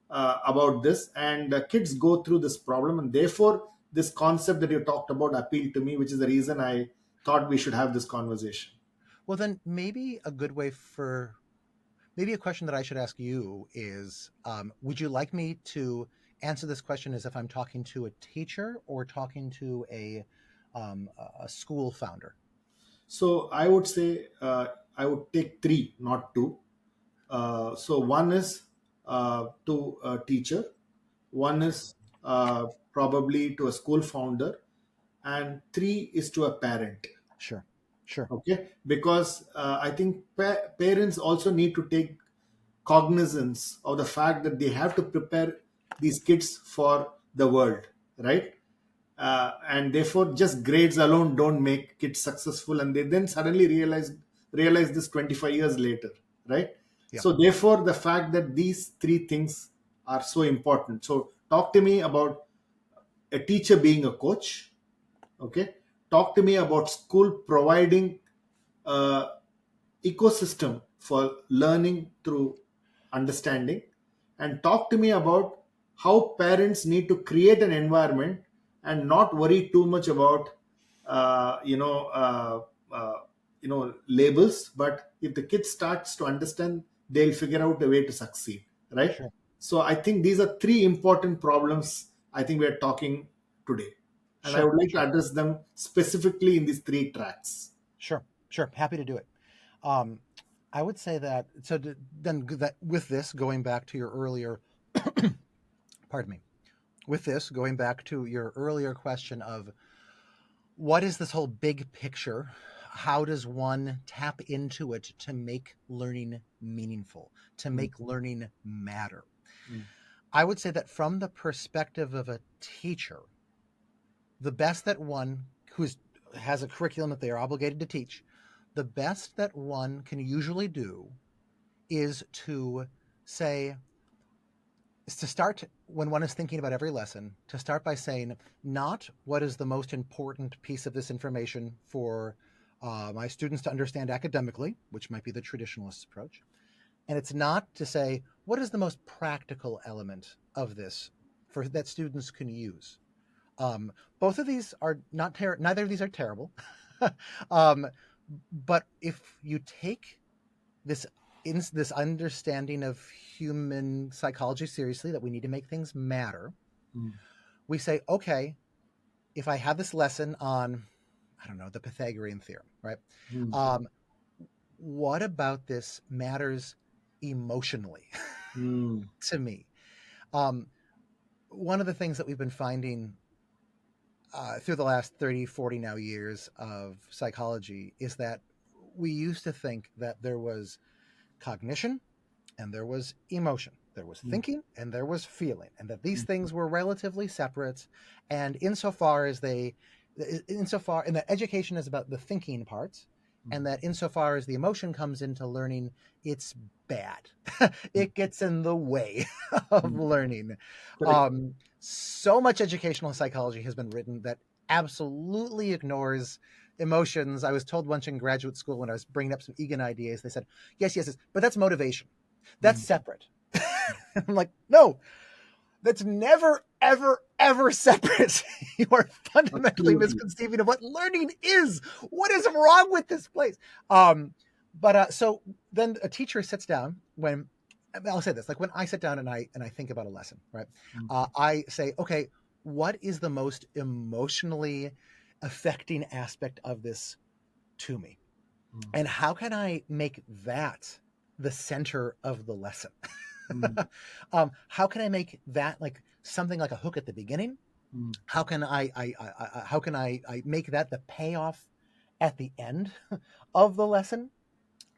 about this, and kids go through this problem, and therefore this concept that you talked about appealed to me, which is the reason I thought we should have this conversation. Well, then maybe a good way for maybe a question that I should ask you is, would you like me to answer this question as if I'm talking to a teacher or talking to a school founder? So I would say I would take three, not two. So one is to a teacher, one is probably to a school founder, and three is to a parent. Sure. Sure. Okay, because I think parents also need to take cognizance of the fact that they have to prepare these kids for the world, right? And therefore, just grades alone don't make kids successful, and they then suddenly realize this 25 years later, right? Yeah. So therefore, the fact that these three things are so important. So talk to me about a teacher being a coach. Okay, talk to me about school providing ecosystem for learning through understanding, and talk to me about how parents need to create an environment and not worry too much about uh, you know uh, uh, labels, but if the kid starts to understand, they'll figure out a way to succeed, right? Sure. So I think these are three important problems I think we are talking today, and I Sure. would like to Sure. address them specifically in these three tracks. Sure. Sure. Happy to do it. Um, I would say that then that with this going back to your earlier, pardon me, with this going back to your earlier question of what is this whole big picture? How does one tap into it to make learning meaningful, to Mm, make learning matter? mm, I would say that from the perspective of a teacher, the best that one who's has a curriculum that they are obligated to teach, the best that one can usually do is to say, is to start when one is thinking about every lesson, to start by saying, not what is the most important piece of this information for my students to understand academically, which might be the traditionalist approach. And it's not to say, what is the most practical element of this for that students can use. Both of these are not neither of these are terrible. um, but if you take this this understanding of human psychology seriously, that we need to make things matter, mm, we say, okay, if I have this lesson on, I don't know, the Pythagorean theorem, right? mm, Um, what about this matters emotionally mm, to me? Um, One of the things that we've been finding through the last 30, 40 now years of psychology is that we used to think that there was cognition and there was emotion. There was mm, thinking and there was feeling, and that these mm, things were relatively separate. And insofar as insofar, and that education is about the thinking parts, mm, and that insofar as the emotion comes into learning, it's bad. It gets in the way of mm. learning. Correct. So much educational psychology has been written that absolutely ignores emotions. I was told once in graduate school when I was bringing up some Egan ideas, they said, yes, yes, yes, but that's motivation. That's Mm. separate. I'm like, no, that's never, ever, ever separate. You are fundamentally Absolutely. misconceiving of what learning is. What is wrong with this place? So then a teacher sits down when I'll say this, like when I sit down and I think about a lesson, right? Mm, I say, okay, what is the most emotionally affecting aspect of this to me? mm, And how can I make that the center of the lesson? mm, How can I make that like something like a hook at the beginning? mm, How can how can I make that the payoff at the end of the lesson?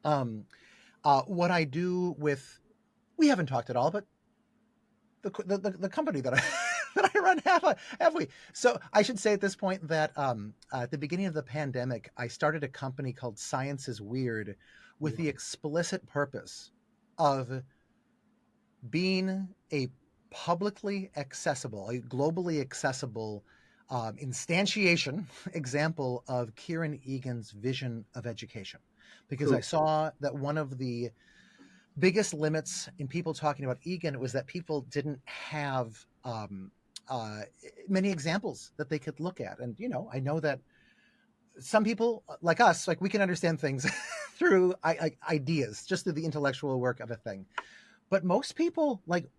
Um, what I do with we haven't talked at all, but the company that I that I run have we? So I should say at this point that at the beginning of the pandemic, I started a company called Science is Weird, with yeah. the explicit purpose of being a publicly accessible, a globally accessible instantiation example of Kieran Egan's vision of education, because I True. saw that one of the biggest limits in people talking about Egan was that people didn't have uh, many examples that they could look at. And, I know that some people like us, like we can understand things through ideas, just through the intellectual work of a thing. But most people, like,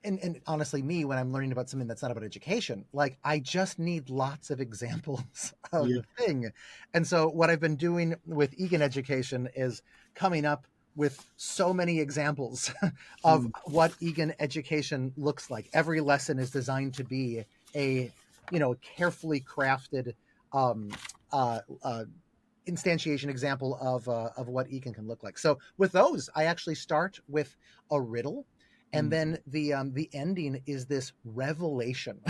and honestly, me, when I'm learning about something that's not about education, like I just need lots of examples of Yeah. the thing. And so what I've been doing with Egan education is coming up with so many examples of Mm, what Egan education looks like. Every lesson is designed to be a, carefully crafted um, uh, uh, instantiation example of what Egan can look like. So with those, I actually start with a riddle, And then the ending is this revelation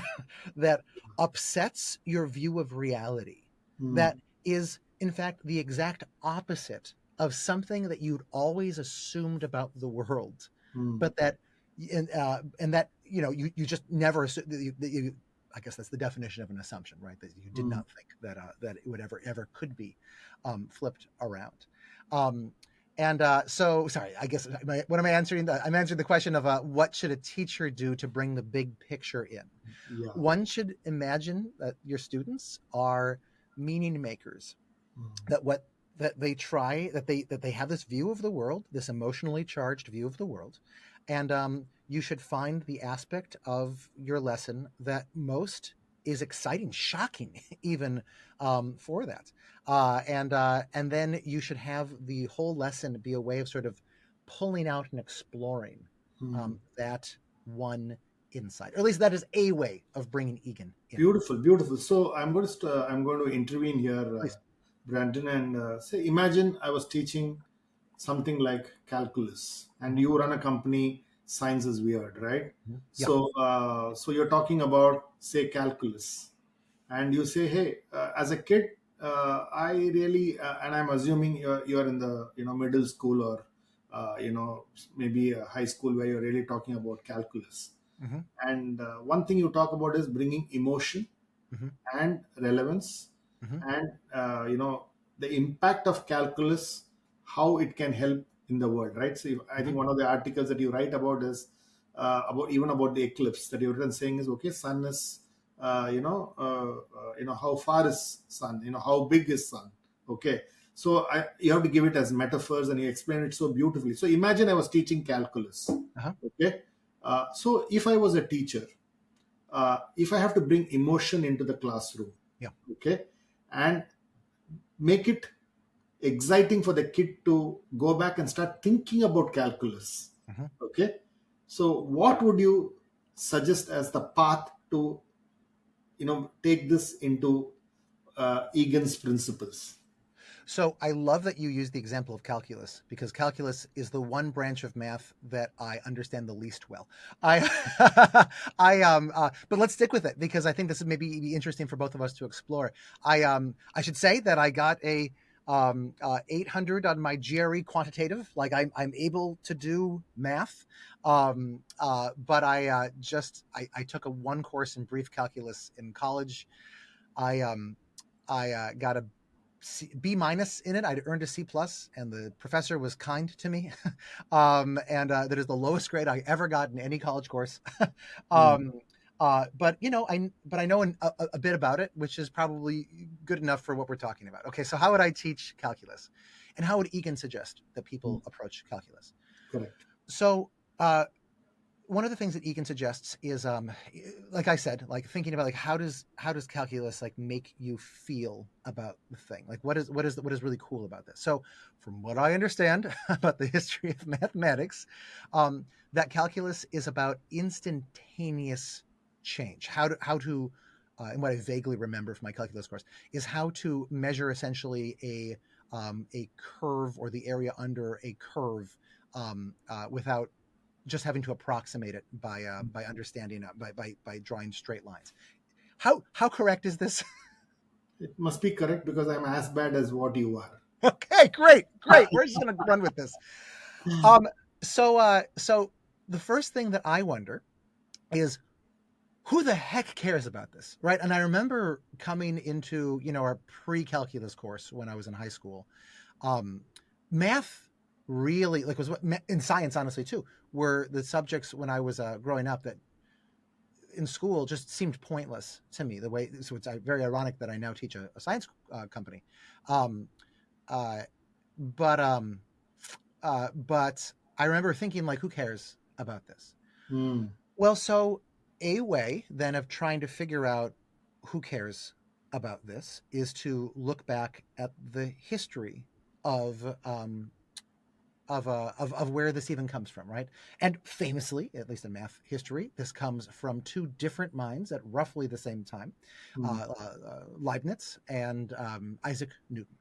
that upsets your view of reality, that is in fact the exact opposite of something that you'd always assumed about the world, but that and that you just never that you I guess that's the definition of an assumption, right? That you did not think that that it would ever could be flipped around. So, sorry, I guess what am I answering? I'm answering the question of what should a teacher do to bring the big picture in. Yeah. One should imagine that your students are meaning makers, that they have this view of the world, this emotionally charged view of the world, and you should find the aspect of your lesson that most is exciting, shocking, even for that, and then you should have the whole lesson be a way of sort of pulling out and exploring that one insight, or at least that is a way of bringing Egan in. Beautiful, beautiful. So I'm going to intervene here, Please. Brandon, and say, imagine I was teaching something like calculus, and you run a company. Science is weird, right? Yeah. So you're talking about, say, calculus, and you say, hey, as a kid, I really, and I'm assuming you're in the middle school, or maybe a high school, where you're really talking about calculus. Mm-hmm. And one thing you talk about is bringing emotion Mm-hmm. and relevance, Mm-hmm. and the impact of calculus, how it can help in the world, right? So I think one of the articles that you write about is about the eclipse that you've written, saying is, okay, sun is how far is sun, how big is sun, okay. So you have to give it as metaphors, and you explain it so beautifully. So imagine I was teaching calculus, okay. So if I was a teacher, if I have to bring emotion into the classroom, okay, and make it exciting for the kid to go back and start thinking about calculus, okay. So what would you suggest as the path to take this into Egan's principles? So I love that you use the example of calculus, because calculus is the one branch of math that I understand the least well. But let's stick with it, because I think this would maybe be interesting for both of us to explore. I should say that I got a 800 on my GRE quantitative. Like I'm able to do math, but I took a one course in brief calculus in college. I got a B minus in it. I'd earned a C plus, and the professor was kind to me. That is the lowest grade I ever got in any college course. But I know a bit about it, which is probably good enough for what we're talking about. Okay, so how would I teach calculus, and how would Egan suggest that people approach calculus? Correct. So one of the things that Egan suggests is, like I said, like thinking about like how does calculus like make you feel about the thing? Like what is really cool about this? So from what I understand about the history of mathematics, that calculus is about instantaneous change. How to and what I vaguely remember from my calculus course is how to measure essentially a curve, or the area under a curve, without just having to approximate it by understanding by drawing straight lines. How correct is this? It must be correct, because I'm as bad as what you are. Okay, great. We're just gonna run with this. So the first thing that I wonder is, who the heck cares about this, right? And I remember coming into our pre-calculus course when I was in high school. Math really was what, in science honestly too, were the subjects when I was growing up that in school just seemed pointless to me. So it's very ironic that I now teach a science company, but I remember thinking, like, who cares about this? Well, so a way then of trying to figure out who cares about this is to look back at the history of where this even comes from, right? And famously, at least in math history, this comes from two different minds at roughly the same time, Leibniz and Isaac Newton.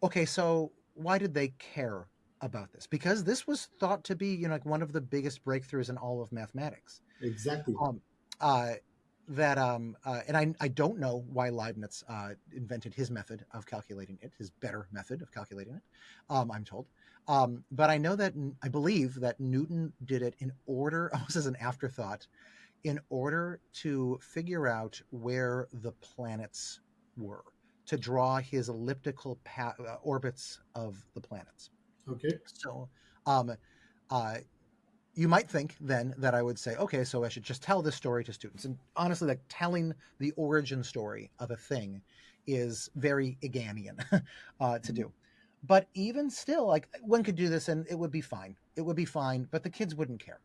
Okay, so why did they care about this, because this was thought to be, like one of the biggest breakthroughs in all of mathematics. Exactly. Um, uh, and I don't know why Leibniz invented his method of calculating it, his better method of calculating it. I'm told, but I know that I believe that Newton did it in order, almost as an afterthought, in order to figure out where the planets were, to draw his elliptical orbits of the planets. Okay. So, um, uh, you might think then that I would say, okay, so I should just tell this story to students. And honestly, like telling the origin story of a thing is very Eganian to do. But even still, like one could do this and it would be fine. It would be fine, but the kids wouldn't care.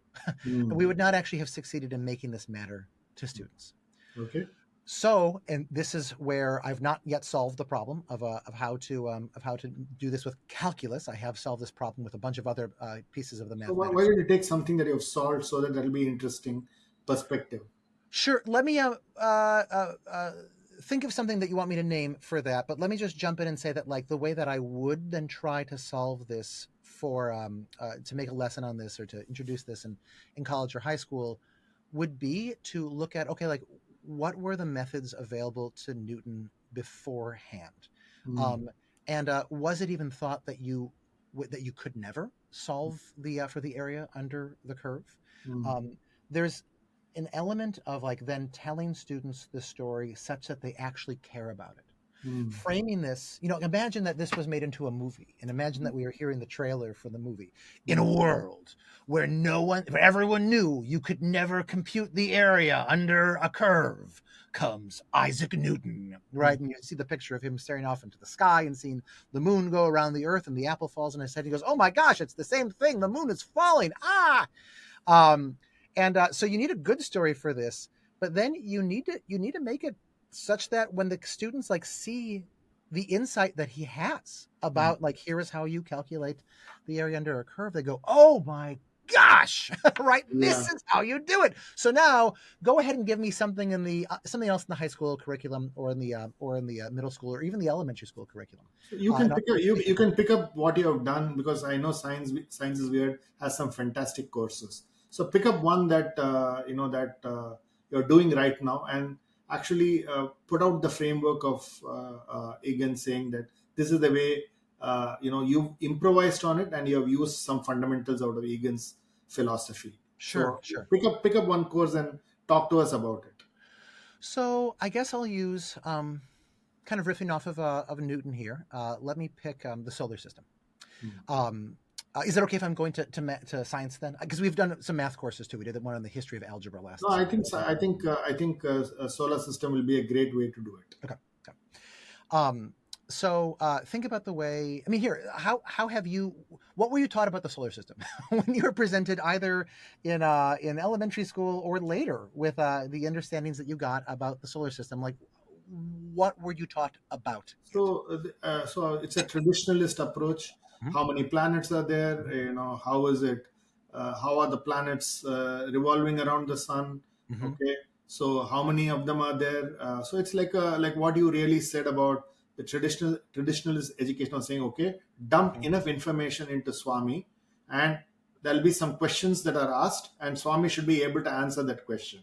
We Mm. would not actually have succeeded in making this matter to students. Okay. So, and this is where I've not yet solved the problem of how to do this with calculus. I have solved this problem with a bunch of other pieces of the So why mathematics. did you take something that you've solved so that that'll be interesting perspective? Sure. Let me think of something that you want me to name for that. But let me just jump in and say that, like, the way that I would then try to solve this for to make a lesson on this or to introduce this in college or high school would be to look at, okay, like, what were the methods available to Newton beforehand, Mm. um, and was it even thought that you could never solve the for the area under the curve? Mm. Um, there's an element of like then telling students the story such that they actually care about it, Mm. framing this, imagine that this was made into a movie, and imagine that we are hearing the trailer for the movie. In a Mm. world where everyone knew you could never compute the area under a curve, comes Isaac Newton, Mm. right? And you see the picture of him staring off into the sky and seeing the moon go around the earth, and the apple falls on his head. He goes, oh my gosh, it's the same thing, the moon is falling, um, and so you need a good story for this, but then you need to make it such that when the students like see the insight that he has Mm. about, like, here is how you calculate the area under a curve, they go, oh my gosh, right, Yeah. this is how you do it. So now go ahead and give me something in the something else in the high school curriculum, or in the middle school, or even the elementary school curriculum. So you And can I'll pick up take you it from can pick up what you have done, because I know Science is Weird has some fantastic courses. So pick up one that that you're doing right now, and actually put out the framework of Egan, saying that this is the way you've improvised on it and you have used some fundamentals out of Egan's philosophy. sure, So sure. pick up one course and talk to us about it. So I guess I'll use kind of riffing off of Newton here. Let me pick the solar system. Hmm. Is it okay if I'm going to science then? Because we've done some math courses too. We did one on the history of algebra No, last semester. I think a solar system will be a great way to do it. Okay. Okay. Um, so think about the way. I mean, here, how have you? What were you taught about the solar system when you were presented either in elementary school or later with the understandings that you got about the solar system? Like, what were you taught about it? So it's a traditionalist approach. Mhm. How many planets are there? How is it? How are the planets revolving around the sun? Mhm. Okay, so how many of them are there? So it's like what you really said about the traditionalist education of saying, okay, dump Mhm. enough information into Swami, and there'll be some questions that are asked, and Swami should be able to answer that question.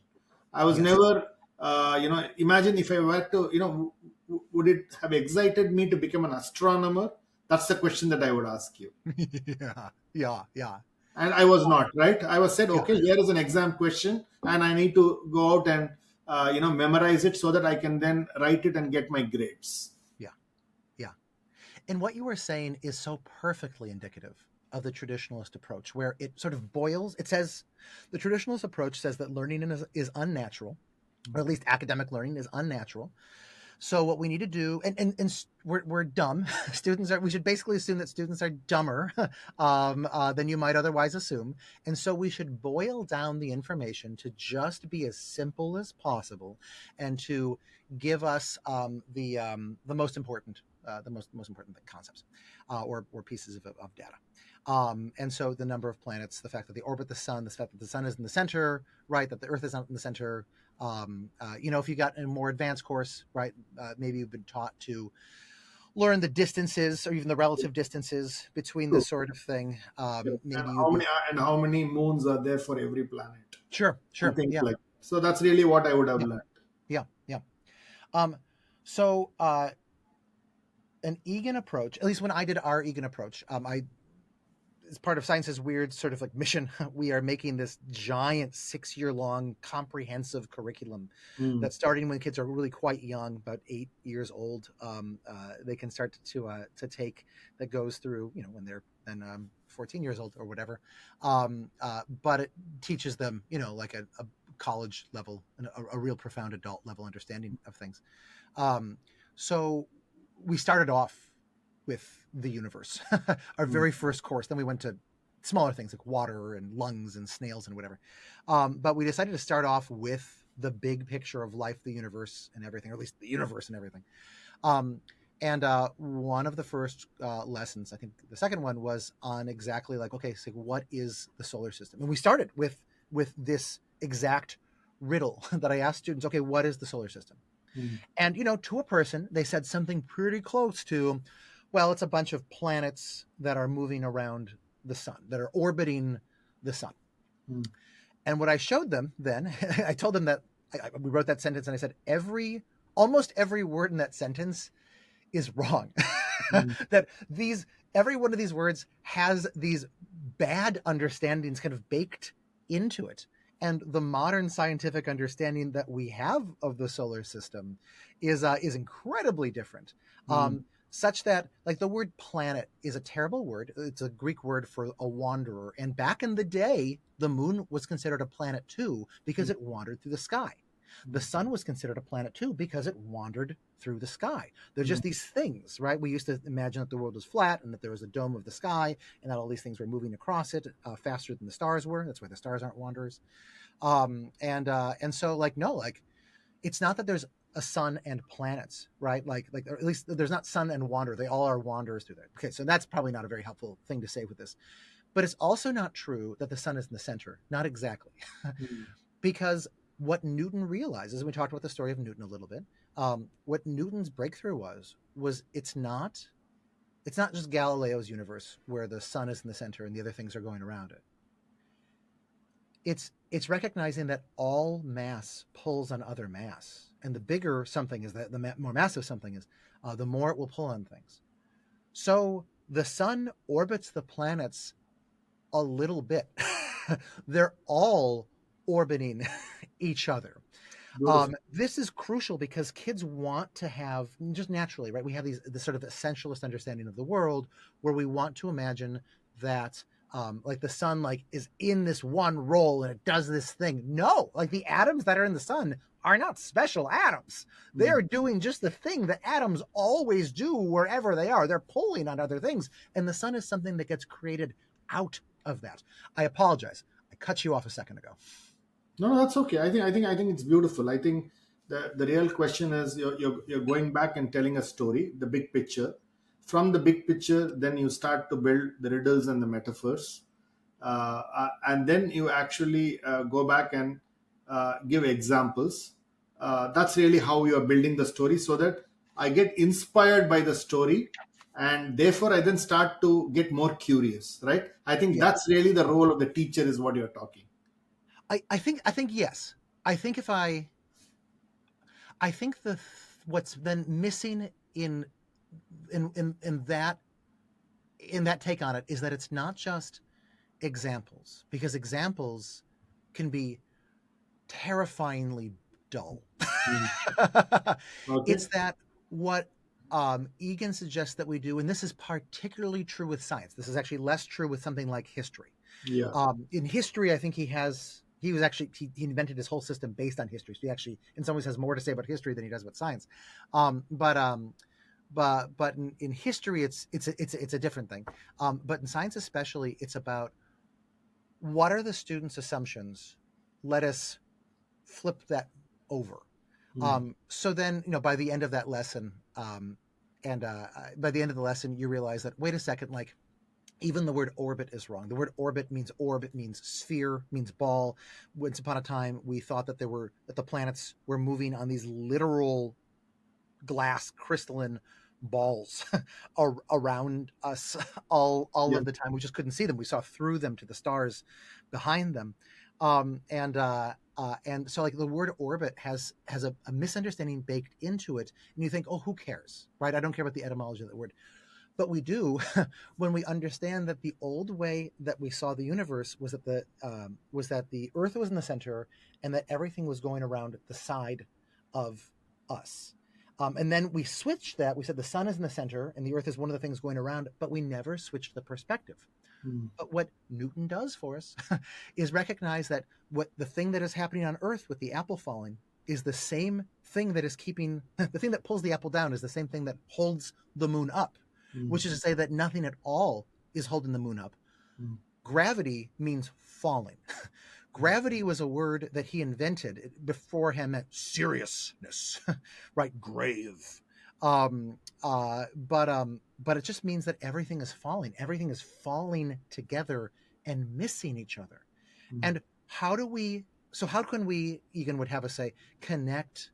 I was Yes. never, imagine if I were to, would it have excited me to become an astronomer? That's the question that I would ask you. Yeah. Yeah. Yeah. And I was not, right? I was said, Yeah. okay, here is an exam question, and I need to go out and, memorize it so that I can then write it and get my grades. Yeah. Yeah. And what you were saying is so perfectly indicative of the traditionalist approach, where it sort of boils. It says the traditionalist approach says that learning is unnatural, or at least academic learning is unnatural. So what we need to do, and we're dumb. We should basically assume that students are dumber than you might otherwise assume. And so we should boil down the information to just be as simple as possible, and to give us the most important the most important concepts, or pieces of data. And so the number of planets, the fact that they orbit the sun, the fact that the sun is in the center, right? That the Earth is not in the center. If you got a more advanced course, right, maybe you've been taught to learn the distances or even the relative distances between True. this sort of thing. Yes. Maybe you'd be And how many moons are there for every planet sure, and sure, things yeah, like that. So that's really what I would have yeah, learned. yeah, yeah. Um, so an Egan approach, at least when I did our Egan approach, I as part of Science's weird sort of like mission, we are making this giant 6-year long comprehensive curriculum Mm. that starting when kids are really quite young, about 8 years old, they can start to take, that goes through, when they're then 14 years old or whatever. But it teaches them, like a college level, a real profound adult level understanding of things. So we started off with the universe, our Mm. very first course. Then we went to smaller things like water and lungs and snails and whatever. But we decided to start off with the big picture of life, the universe, and everything, or at least the universe and everything. Um, and one of the first lessons, I think the second one, was on exactly like, okay, so what is the solar system? And we started with this exact riddle that I asked students. Okay, what is the solar system? Mm. And to a person, they said something pretty close to, well, it's a bunch of planets that are moving around the sun, that are orbiting the sun. Mm. And what I showed them then, I told them that we wrote that sentence, and I said almost every word in that sentence is wrong. Mm. That every one of these words has these bad understandings kind of baked into it. And the modern scientific understanding that we have of the solar system is incredibly different. Mm. Such that, like, the word planet is a terrible word. It's a Greek word for a wanderer. And back in the day, the moon was considered a planet too because it wandered through the sky. The sun was considered a planet too because it wandered through the sky. They're just these things, right? We used to imagine that the world was flat and that there was a dome of the sky and that all these things were moving across it faster than the stars were. That's why the stars aren't wanderers. And so, like, no, like, it's not that there's a sun and planets, right? Or at least there's not sun and wander. They all are wanderers through there. Okay, so that's probably not a very helpful thing to say with this. But it's also not true that the sun is in the center. Not exactly. Mm. Because what Newton realizes, and we talked about the story of Newton a little bit, what Newton's breakthrough was it's not just Galileo's universe where the sun is in the center and the other things are going around it. It's recognizing that all mass pulls on other mass, and the bigger something is, that the more massive something is, the more it will pull on things. So the sun orbits the planets a little bit. They're all orbiting each other. Beautiful. This is crucial because kids want to have, just naturally, right? We have this sort of essentialist understanding of the world where we want to imagine that like the sun like is in this one role and it does this thing. No, like the atoms that are in the sun are not special atoms. They are doing just the thing that atoms always do wherever they are. They're pulling on other things. And the sun is something that gets created out of that. I apologize. I cut you off a second ago. No, that's okay. I think it's beautiful. I think the real question is you're going back and telling a story, the big picture. From the big picture, then you start to build the riddles and the metaphors, and then you actually go back and give examples. That's really how you are building the story, so that I get inspired by the story, and therefore I then start to get more curious. Right? I think Yeah. that's really the role of the teacher, is what you're talking. I think yes. I think if I think what's then missing in that take on it is that it's not just examples, because examples can be terrifyingly dull. Mm. Okay. It's that what Egan suggests that we do, and this is particularly true with science. This is actually less true with something like history. Yeah. In history, I think he invented his whole system based on history. So he actually, in some ways, has more to say about history than he does about science. But in history, it's a different thing. But in science, especially, it's about what are the students' assumptions. Let us flip that over. Mm. So then, by the end of that lesson, and by the end of the lesson, you realize that, wait a second, like, even the word orbit is wrong. The word orbit means sphere, means ball. Once upon a time, we thought that the planets were moving on these literal glass crystalline balls around us all Yeah. of the time. We just couldn't see them. We saw through them to the stars behind them. And so like the word orbit has a misunderstanding baked into it, and you think, oh, who cares, right? I don't care about the etymology of the word, but we do when we understand that the old way that we saw the universe was that the Earth was in the center, and that everything was going around the side of us. And then we switched that. We said the sun is in the center, and the Earth is one of the things going around, but we never switched the perspective. Mm. But what Newton does for us is recognize that what the thing that is happening on Earth with the apple falling is the same thing that is keeping the thing that pulls the apple down is the same thing that holds the moon up, which is to say that nothing at all is holding the moon up. Mm. Gravity means falling. Gravity was a word that he invented. Before him meant seriousness, right? Grave. But it just means that everything is falling. Everything is falling together and missing each other. Mm. And how can we, Egan would have us say, connect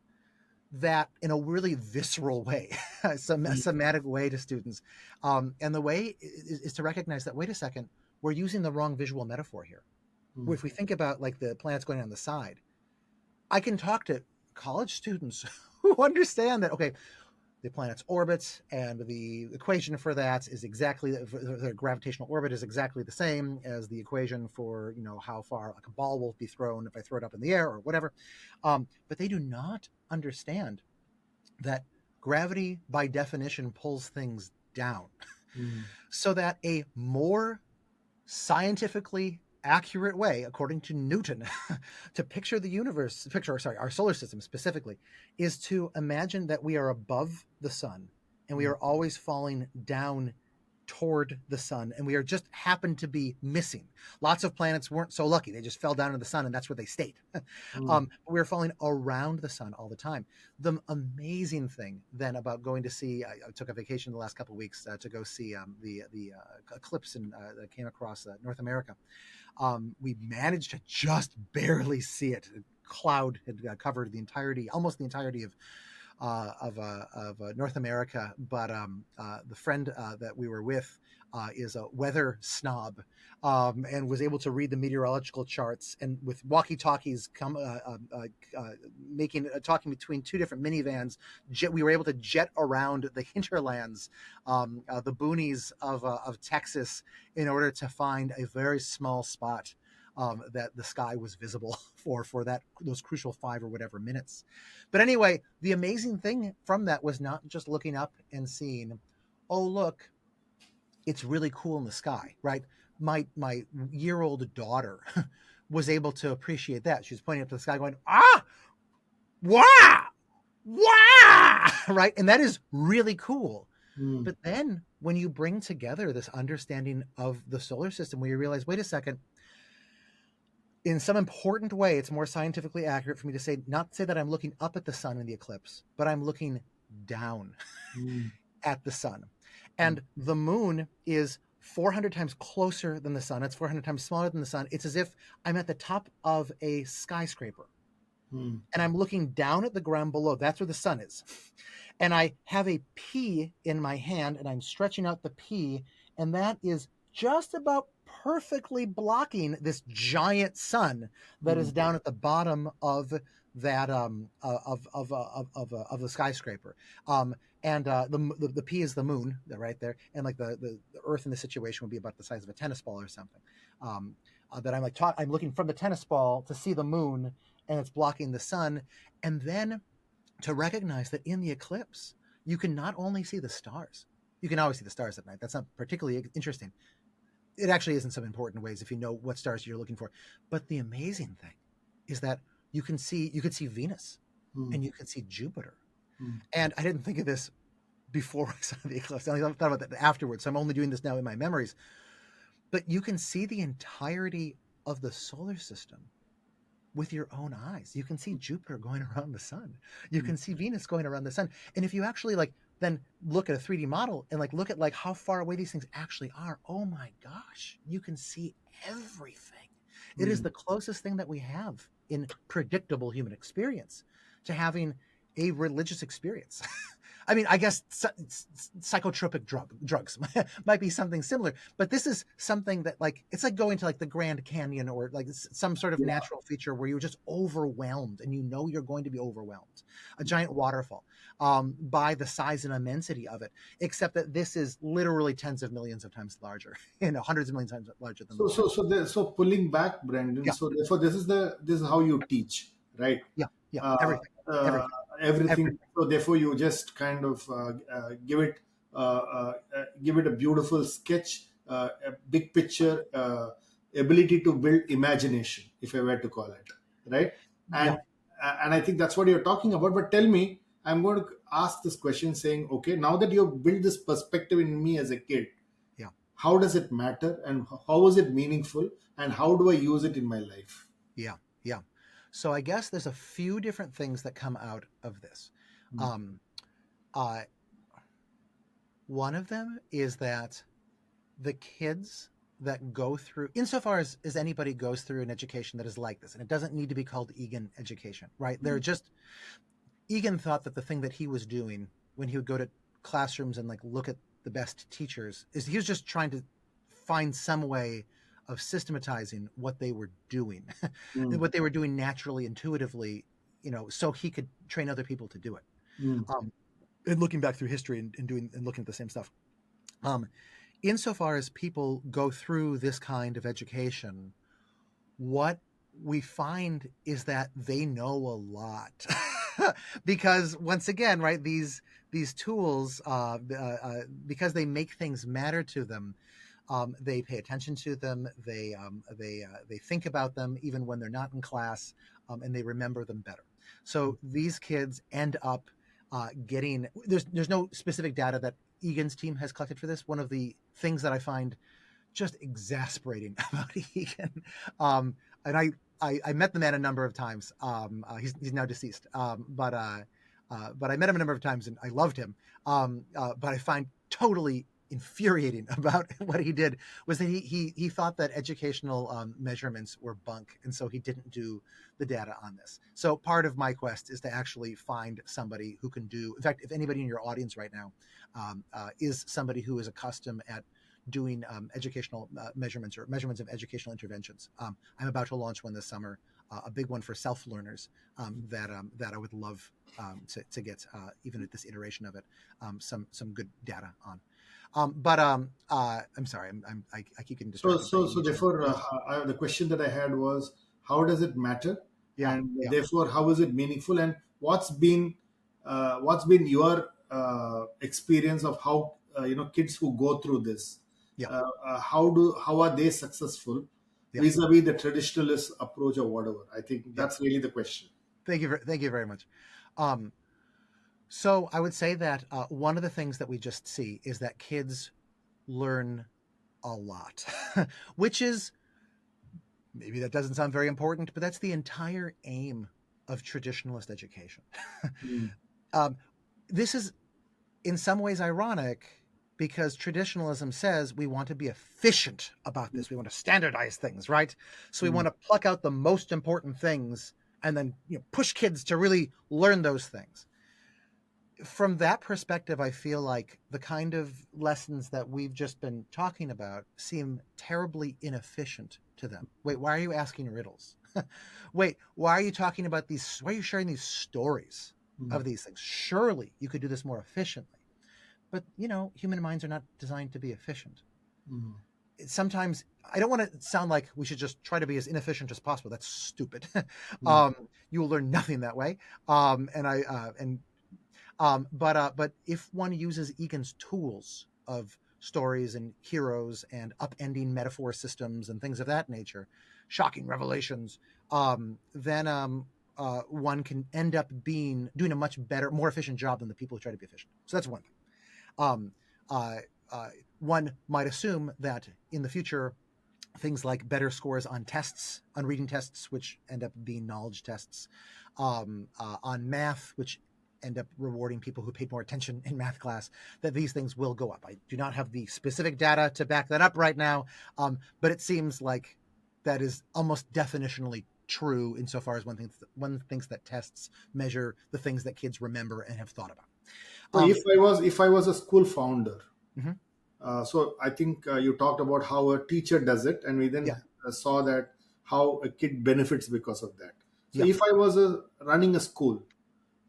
that in a really visceral way, a somatic way to students? And the way is to recognize that, wait a second, we're using the wrong visual metaphor here. If we think about like the planets going on the side, I can talk to college students who understand that, okay, the planet's orbit and the equation for that is exactly, the gravitational orbit is exactly the same as the equation for, how far like a ball will be thrown if I throw it up in the air or whatever. But they do not understand that gravity by definition pulls things down. So that a more scientifically accurate way, according to Newton, to picture the universe, our solar system specifically, is to imagine that we are above the sun and we are always falling down toward the sun, and we are just happen to be missing. Lots of planets weren't so lucky. They just fell down to the sun and that's where they stayed. We were falling around the sun all the time. The amazing thing then about going to see, I took a vacation the last couple of weeks to go see the eclipse that came across North America. We managed to just barely see it. A cloud had covered almost the entirety of North America. But the friend that we were with is a weather snob, and was able to read the meteorological charts, and with walkie-talkies talking between two different minivans, we were able to jet around the hinterlands, the boonies of Texas, in order to find a very small spot that the sky was visible for those crucial 5 or whatever minutes. But anyway, the amazing thing from that was not just looking up and seeing, oh, look, it's really cool in the sky, right? My year-old daughter was able to appreciate that. She was pointing up to the sky going, wow, right? And that is really cool. But then when you bring together this understanding of the solar system, where you realize, wait a second, in some important way, it's more scientifically accurate for me to say, not say that I'm looking up at the sun in the eclipse, but I'm looking down at the sun. And the moon is 400 times closer than the sun. It's 400 times smaller than the sun. It's as if I'm at the top of a skyscraper and I'm looking down at the ground below. That's where the sun is. And I have a pea in my hand and I'm stretching out the pea, and that is just about perfectly blocking this giant sun that is down at the bottom of that of the skyscraper. And the P is the moon right there, and like the Earth in this situation would be about the size of a tennis ball or something. That I'm looking from the tennis ball to see the moon, and it's blocking the sun, and then to recognize that in the eclipse you can not only see the stars. You can always see the stars at night. That's not particularly interesting. It actually is in some important ways if you know what stars you're looking for. But the amazing thing is that you could see Venus and you could see Jupiter. And I didn't think of this before I saw the eclipse. I thought about that afterwards. So I'm only doing this now in my memories. But you can see the entirety of the solar system with your own eyes. You can see Jupiter going around the sun. You can see Venus going around the sun. And if you actually then look at a 3D model and look at how far away these things actually are, oh my gosh, you can see everything. It is the closest thing that we have in predictable human experience to having a religious experience. I mean, I guess psychotropic drugs might be something similar, but this is something that like it's like going to like the Grand Canyon or like some sort of Yeah. natural feature where you're just overwhelmed and you know you're going to be overwhelmed. A giant waterfall, by the size and immensity of it, except that this is literally tens of millions of times larger, hundreds of millions of times larger than the So water. so pulling back, Brandon. Yeah, So therefore, this is how you teach, right? yeah, yeah. Uh, Everything, uh, everything, Everything. everything. So therefore, you just kind of give it a beautiful sketch, a big picture, ability to build imagination, if I were to call it, right? Yeah, And I think that's what you're talking about. But tell me, I'm going to ask this question, saying, okay, now that you've built this perspective in me as a kid, yeah. how does it matter, and how is it meaningful, and how do I use it in my life? Yeah, yeah. So I guess there's a few different things that come out of this. Mm, Um, uh, One of them is that the kids that go through, insofar as anybody goes through an education that is like this, and it doesn't need to be called Egan education, right? They're mm, just, Egan thought that the thing that he was doing when he would go to classrooms and like look at the best teachers is he was just trying to find some way of systematizing what they were doing, mm, what they were doing naturally, intuitively, so he could train other people to do it. mm, Um, and looking back through history and doing and looking at the same stuff. Um, Insofar as people go through this kind of education, what we find is that they know a lot. Because once again, right, these tools, because they make things matter to them, they pay attention to them, they think about them even when they're not in class, and they remember them better. So these kids end up getting, there's no specific data that Egan's team has collected for this. One of the things that I find just exasperating about Egan, and I met the man a number of times. He's now deceased, but I met him a number of times and I loved him. But I find totally infuriating about what he did was that he thought that educational measurements were bunk, and so he didn't do the data on this. So part of my quest is to actually find somebody who can do. In fact, if anybody in your audience right now is somebody who is accustomed at doing educational measurements or measurements of educational interventions. I'm about to launch one this summer, a big one for self-learners that I would love to get, even at this iteration of it, some good data on. I'm sorry, I keep getting distracted by so Egan. therefore, the question that I had was, how does it matter, Yeah, and yeah, therefore how is it meaningful, and what's been your experience of how kids who go through this, yeah, how are they successful yeah, vis-a-vis the traditionalist approach or whatever? I think yeah. that's really the question. Thank you very much. Um, so I would say that one of the things that we just see is that kids learn a lot, which is, maybe that doesn't sound very important, but that's the entire aim of traditionalist education. Mm, um, this is in some ways ironic because traditionalism says we want to be efficient about mm, this. We want to standardize things, right? So we mm, want to pluck out the most important things and then push kids to really learn those things. From that perspective, I feel like the kind of lessons that we've just been talking about seem terribly inefficient to them. Wait, why are you asking riddles? Wait, why are you talking about these? Why are you sharing these stories mm, of these things? Surely you could do this more efficiently. But, human minds are not designed to be efficient. mm, Sometimes I don't want to sound like we should just try to be as inefficient as possible. That's stupid. mm, You will learn nothing that way. And I and but if one uses Egan's tools of stories and heroes and upending metaphor systems and things of that nature, shocking revelations, then one can end up doing a much better, more efficient job than the people who try to be efficient. So that's one thing. Um, uh, One might assume that in the future, things like better scores on tests, on reading tests, which end up being knowledge tests, on math, which end up rewarding people who paid more attention in math class, that these things will go up. I do not have the specific data to back that up right now, but it seems like that is almost definitionally true insofar as one thinks that tests measure the things that kids remember and have thought about. So if I was a school founder, Mhm. so I think you talked about how a teacher does it, and we Yeah, then saw that how a kid benefits because of that. So yeah, if I was running a school,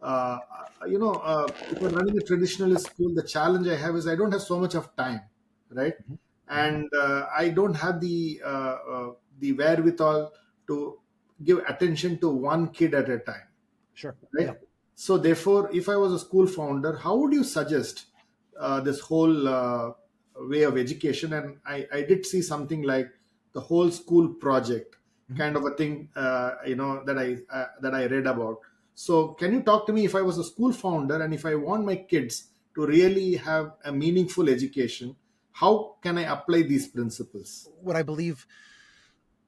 if I'm running a traditional school, the challenge I have is I don't have so much of time, right? mhm, mhm. And I don't have the wherewithal to give attention to one kid at a time, Sure. right? Yeah. So therefore, if I was a school founder, how would you suggest this whole way of education? And I did see something like the whole school project Mhm. kind of a thing, that I read about. So can you talk to me, if I was a school founder and if I want my kids to really have a meaningful education, how can I apply these principles? What I believe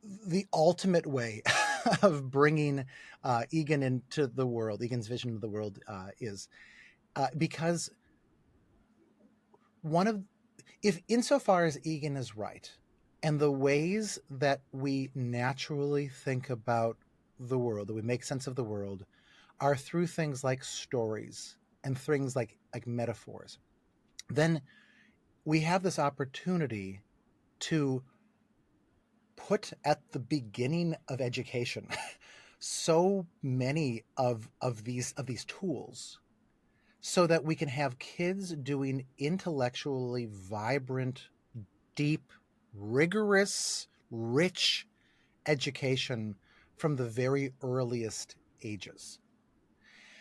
the ultimate way of bringing Egan into the world, Egan's vision of the world, is because one of, if insofar as Egan is right, and the ways that we naturally think about the world, that we make sense of the world, are through things like stories and things like metaphors, then we have this opportunity to put at the beginning of education so many of these tools so that we can have kids doing intellectually vibrant, deep, rigorous, rich education from the very earliest ages.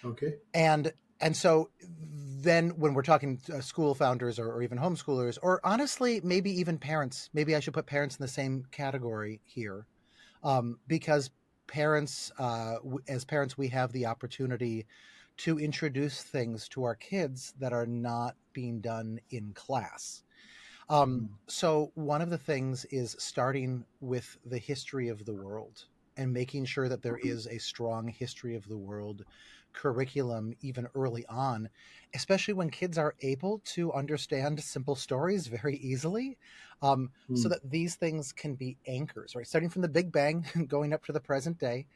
Okay. And so then when we're talking school founders or even homeschoolers, or honestly maybe even parents, maybe I should put parents in the same category here, because parents, as parents, we have the opportunity to introduce things to our kids that are not being done in class. So one of the things is starting with the history of the world and making sure that there is a strong history of the world curriculum even early on, especially when kids are able to understand simple stories very easily, so Hmm. that these things can be anchors, right? Starting from the Big Bang and going up to the present day.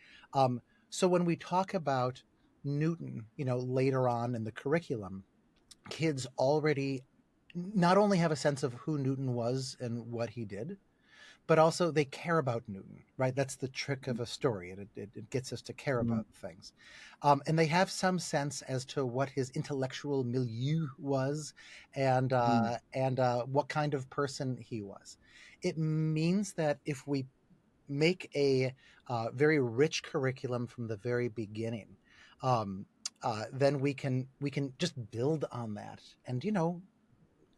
So when we talk about Newton, later on in the curriculum, kids already not only have a sense of who Newton was and what he did, but also they care about Newton, right? That's the trick of a story. It gets us to care Hmm. about things. And they have some sense as to what his intellectual milieu was, Hmm. and what kind of person he was. It means that if we make a very rich curriculum from the very beginning, um, then we can just build on that, and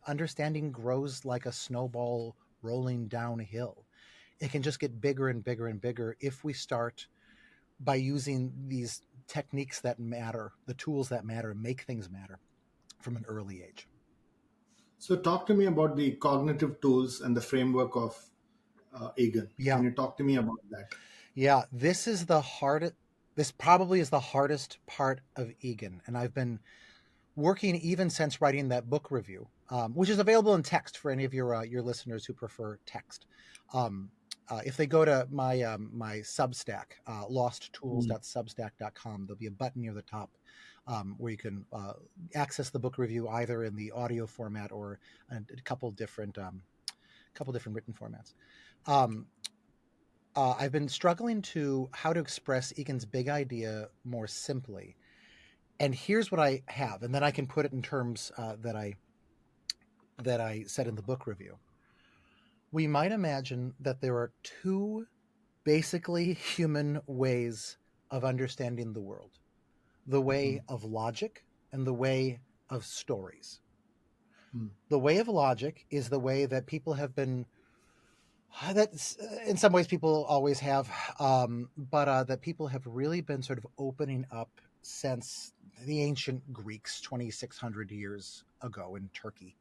understanding grows like a snowball rolling downhill. It can just get bigger and bigger and bigger if we start by using these techniques that matter, the tools that matter, make things matter from an early age. So talk to me about the cognitive tools and the framework of Egan. Yeah. Can you talk to me about that? Yeah. This is the hardest. This probably is the hardest part of Egan. And I've been working even since writing that book review, which is available in text for any of your listeners who prefer text. Um, if they go to my Substack, Hmm. losttools.substack.com, there'll be a button near the top where you can access the book review either in the audio format or a couple different written formats. Um, I've been struggling to how to express Egan's big idea more simply, and here's what I have, and then I can put it in terms that I said in the book review. We might imagine that there are two basically human ways of understanding the world: the way Hmm. of logic and the way of stories. Hmm. The way of logic is the way that people have been, that in some ways people always have, but that people have really been sort of opening up since the ancient Greeks 2,600 years ago in Turkey.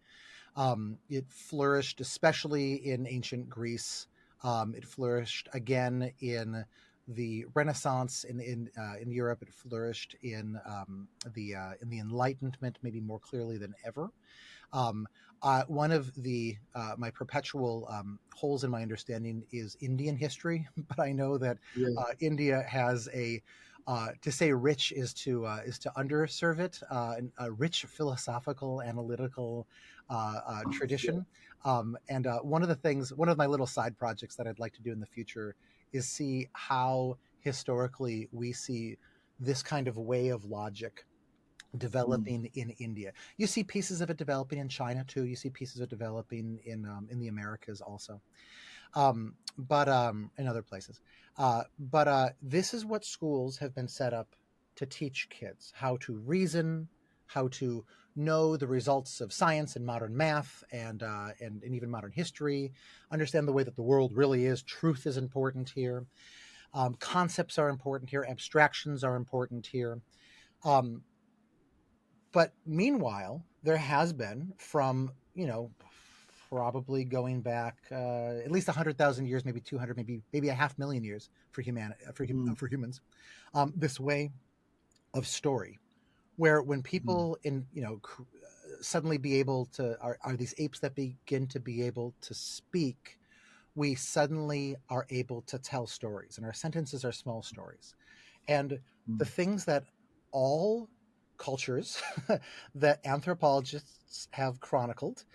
It flourished especially in ancient Greece. It flourished again in the Renaissance in Europe. It flourished in the Enlightenment, maybe more clearly than ever. Um, one of the my perpetual holes in my understanding is Indian history, but I know that Yeah. India has To say rich is to underserve it. A rich philosophical, analytical tradition. And one of the things, one of my little side projects that I'd like to do in the future is see how historically we see this kind of way of logic Mm. developing in India. You see pieces of it developing in China too. You see pieces of it developing in the Americas also, but in other places. But this is what schools have been set up to teach kids: how to reason, how to know the results of science and modern math and even modern history, understand the way that the world really is. Truth is important here. Concepts are important here. Abstractions are important here. Um, but meanwhile, there has been from, probably going back at least 100,000 years, maybe 200, maybe a half million years for Mm. for humans, this way of story, where when Mm. people suddenly be able to are these apes that begin to be able to speak, we suddenly are able to tell stories, and our sentences are small stories. And the Mm. things that all cultures that anthropologists have chronicled,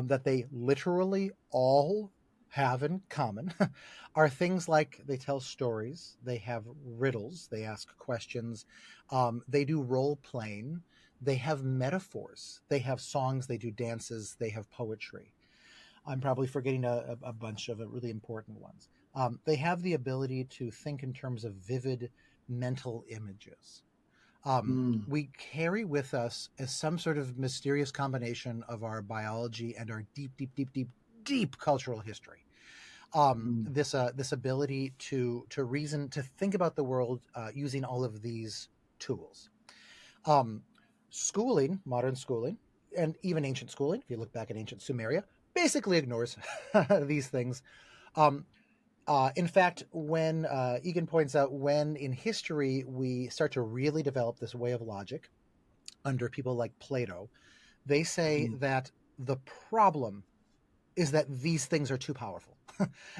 that they literally all have in common, are things like they tell stories, they have riddles, they ask questions, they do role playing, they have metaphors, they have songs, they do dances, they have poetry. I'm probably forgetting a bunch of really important ones. They have the ability to think in terms of vivid mental images. Mm. We carry with us as some sort of mysterious combination of our biology and our deep, deep, deep, deep, deep cultural history. Mm. This ability to reason, to think about the world using all of these tools. Um, Schooling, modern schooling, and even ancient schooling, if you look back at ancient Sumeria, basically ignores these things. Um, in fact, when Egan points out, when in history we start to really develop this way of logic under people like Plato, they say Mm. that the problem is that these things are too powerful.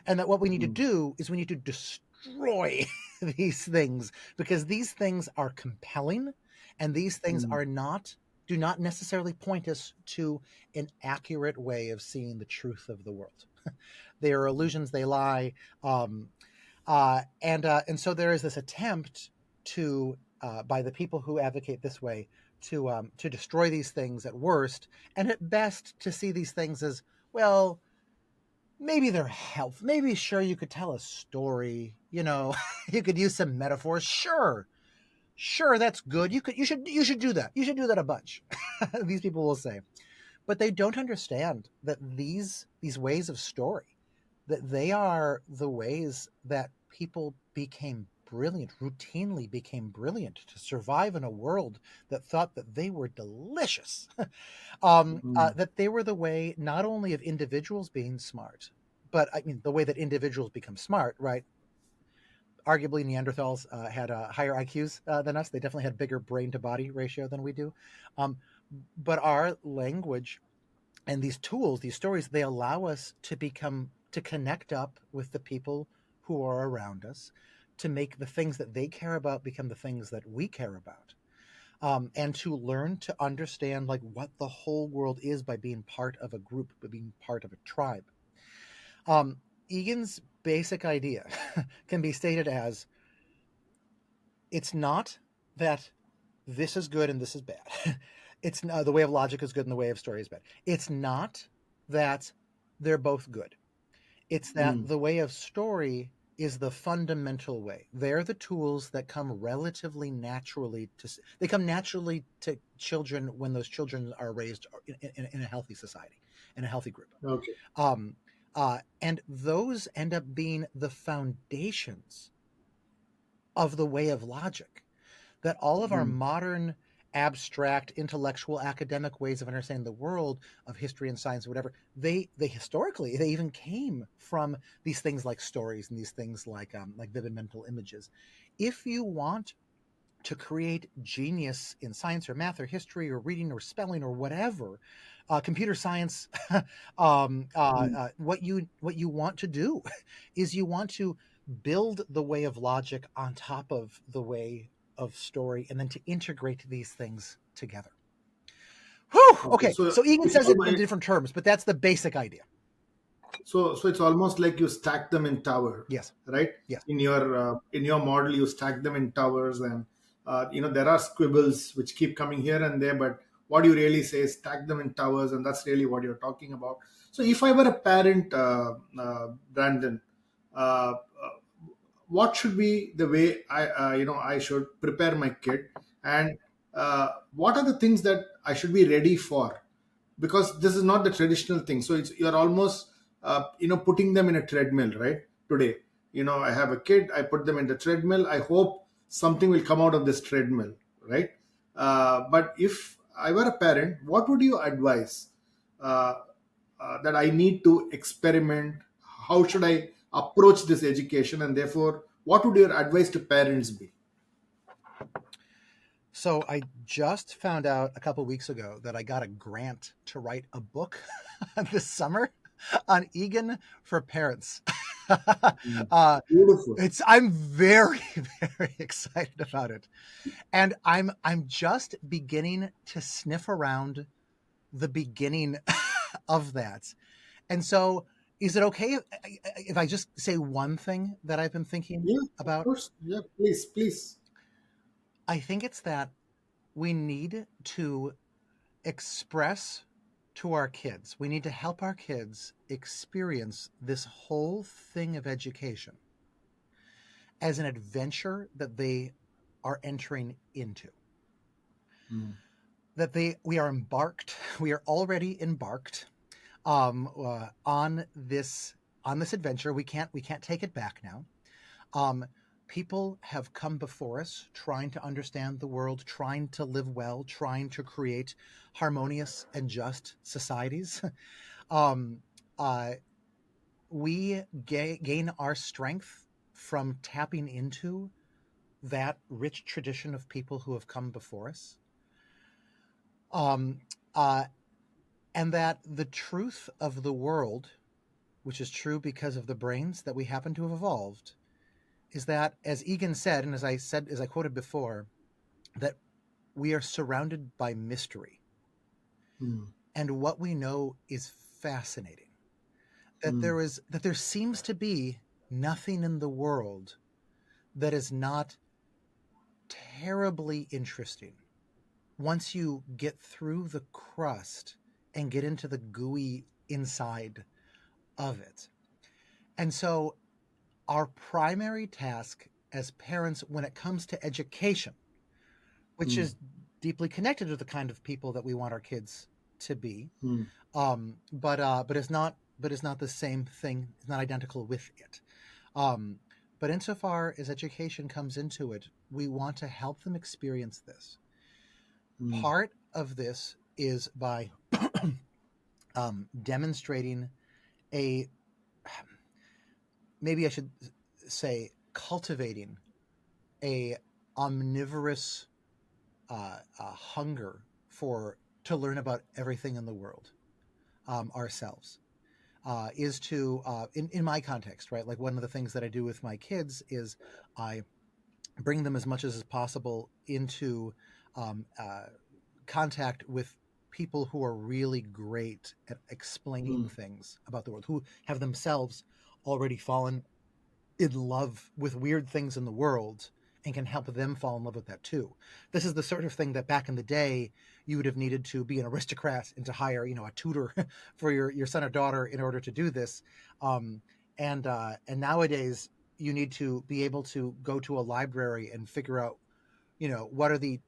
And that what we need to Mm. do is we need to destroy these things, because these things are compelling, and these things Mm. are not do not necessarily point us to an accurate way of seeing the truth of the world. They are illusions, they lie. And so there is this attempt to by the people who advocate this way to destroy these things at worst, and at best to see these things as, well, maybe they're helpful. Maybe, sure, you could tell a story. You could use some metaphors. Sure, that's good. You should do that. You should do that a bunch. These people will say, but they don't understand that these ways of story, that they are the ways that people became brilliant, routinely became brilliant, to survive in a world that thought that they were delicious. Mm. That they were the way not only of individuals being smart, but I mean the way that individuals become smart, right? Arguably, Neanderthals had higher IQs than us. They definitely had bigger brain to body ratio than we do. Um, but our language and these tools, these stories, they allow us to connect up with the people who are around us, to make the things that they care about become the things that we care about, and to learn to understand like what the whole world is by being part of a group, by being part of a tribe. um, Egan's basic idea can be stated as, it's not that this is good and this is bad. It's the way of logic is good and the way of story is bad. It's not that they're both good. It's that Mm. the way of story is the fundamental way. They're the tools that come relatively naturally they come naturally to children when those children are raised in a healthy society, in a healthy group. Okay. Um, and those end up being the foundations of the way of logic, that all of our Mm. modern abstract intellectual academic ways of understanding the world, of history and science or whatever, they historically they even came from these things like stories, and these things like vivid mental images. If you want to create genius in science or math or history or reading or spelling or whatever, computer science, Mm. what you want to do is you want to build the way of logic on top of the way of story, and then to integrate these things together. Whew, Okay, okay, so so Egan it's says it in different terms, but that's the basic idea. so it's almost like you stack them in tower, Yes. right? Yes. In your model, you stack them in towers, and there are squibbles which keep coming here and there, but what you really say is stack them in towers, and that's really what you're talking about. So if I were a parent, Brandon, uh, what should be the way I should prepare my kid, and what are the things that I should be ready for, because this is not the traditional thing. So you're almost putting them in a treadmill, right? Today, I have a kid, I put them in the treadmill, I hope something will come out of this treadmill, right? But if I were a parent, what would you advise uh, that I need to experiment? How should I approach this education, and therefore what would your advice to parents be? So I just found out a couple weeks ago that I got a grant to write a book this summer on Egan for parents. Mm. uh, Beautiful. I'm very, very excited about it, and I'm just beginning to sniff around the beginning of that. And so, is it okay if I just say one thing that I've been thinking Yeah, of about? course. Yeah, please, please. I think it's that we need to express to our kids, we need to help our kids experience this whole thing of education as an adventure that they are entering into. Mm. That we are embarked, we are already embarked on this adventure. We can't take it back now. Um, People have come before us trying to understand the world, trying to live well, trying to create harmonious and just societies. um, uh, we gain our strength from tapping into that rich tradition of people who have come before us. Um, uh, and that the truth of the world, which is true because of the brains that we happen to have evolved, is that, as Egan said, and as I quoted before, that we are surrounded by mystery, Mm. and what we know is fascinating. Mm. That there seems to be nothing in the world that is not terribly interesting once you get through the crust and get into the gooey inside of it. And so, our primary task as parents when it comes to education, which Mm. is deeply connected to the kind of people that we want our kids to be, Mm. but is not the same thing. It's not identical with it. Um, but insofar as education comes into it, we want to help them experience this. Mm. Part of this is by demonstrating a, maybe I should say, cultivating a omnivorous hunger for to learn about everything in the world ourselves. Is to in my context, right? Like, one of the things that I do with my kids is I bring them as much as possible into um, uh, contact with people who are really great at explaining Mm. things about the world, who have themselves already fallen in love with weird things in the world and can help them fall in love with that too. This is the sort of thing that back in the day you would have needed to be an aristocrat and to hire, a tutor for your son or daughter in order to do this. Um, and nowadays you need to be able to go to a library and figure out, what are the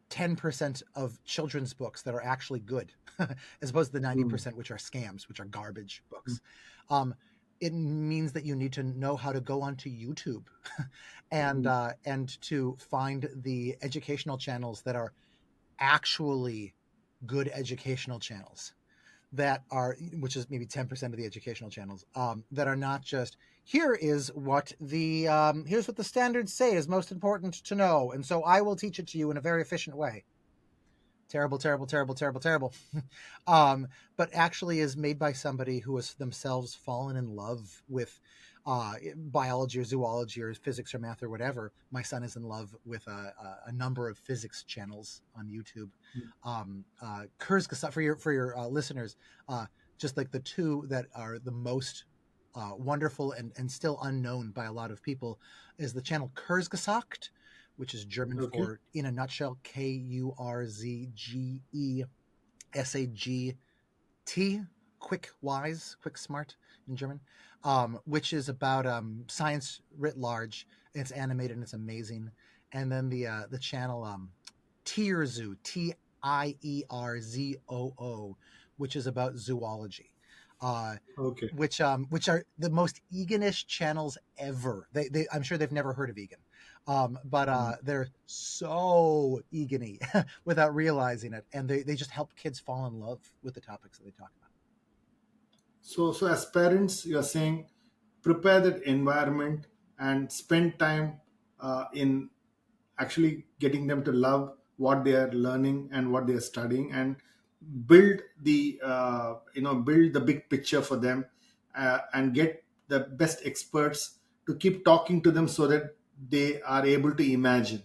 10% of children's books that are actually good, as opposed to the Mm. 90% which are scams, which are garbage Mm. books. Um, it means that you need to know how to go onto YouTube Mm. and to find the educational channels that are actually good educational channels, that are, which is maybe 10% of the educational channels, that are not just, here is what here's what the standards say is most important to know, and so I will teach it to you in a very efficient way. Terrible, terrible, terrible, terrible, terrible. But actually is made by somebody who has themselves fallen in love with biology or zoology or physics or math or whatever. My son is in love with a number of physics channels on YouTube. Kurzgesagt, for your listeners, just like the two that are the most wonderful and still unknown by a lot of people is the channel Kurzgesagt, which is German Okay. for in a nutshell, Kurzgesagt, quick wise, quick smart in German, which is about science writ large. It's animated and it's amazing. And then the channel Tierzoo, Tierzoo, which is about zoology. Okay. Which are the most Eganish channels ever. They I'm sure they've never heard of Egan, but Mm. they're so Egan-y without realizing it, and they just help kids fall in love with the topics that they talk about. So as parents, you are saying prepare that environment and spend time in actually getting them to love what they are learning and what they are studying, and build the build the big picture for them, and get the best experts to keep talking to them so that they are able to imagine.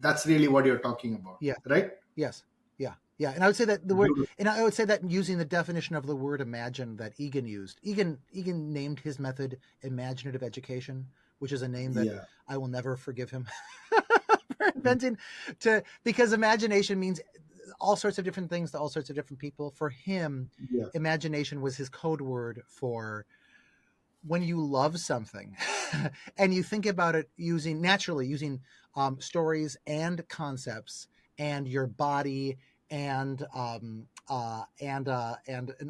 That's really what you're talking about, Yeah. right? Yes. Yeah. Yeah. And I would say that the word, Beautiful. and I would say that using the definition of the word imagine that Egan used, Egan named his method imaginative education, which is a name that Yeah. I will never forgive him for inventing because imagination means all sorts of different things to all sorts of different people. For him, Yeah. imagination was his code word for when you love something and you think about it using stories and concepts and your body and an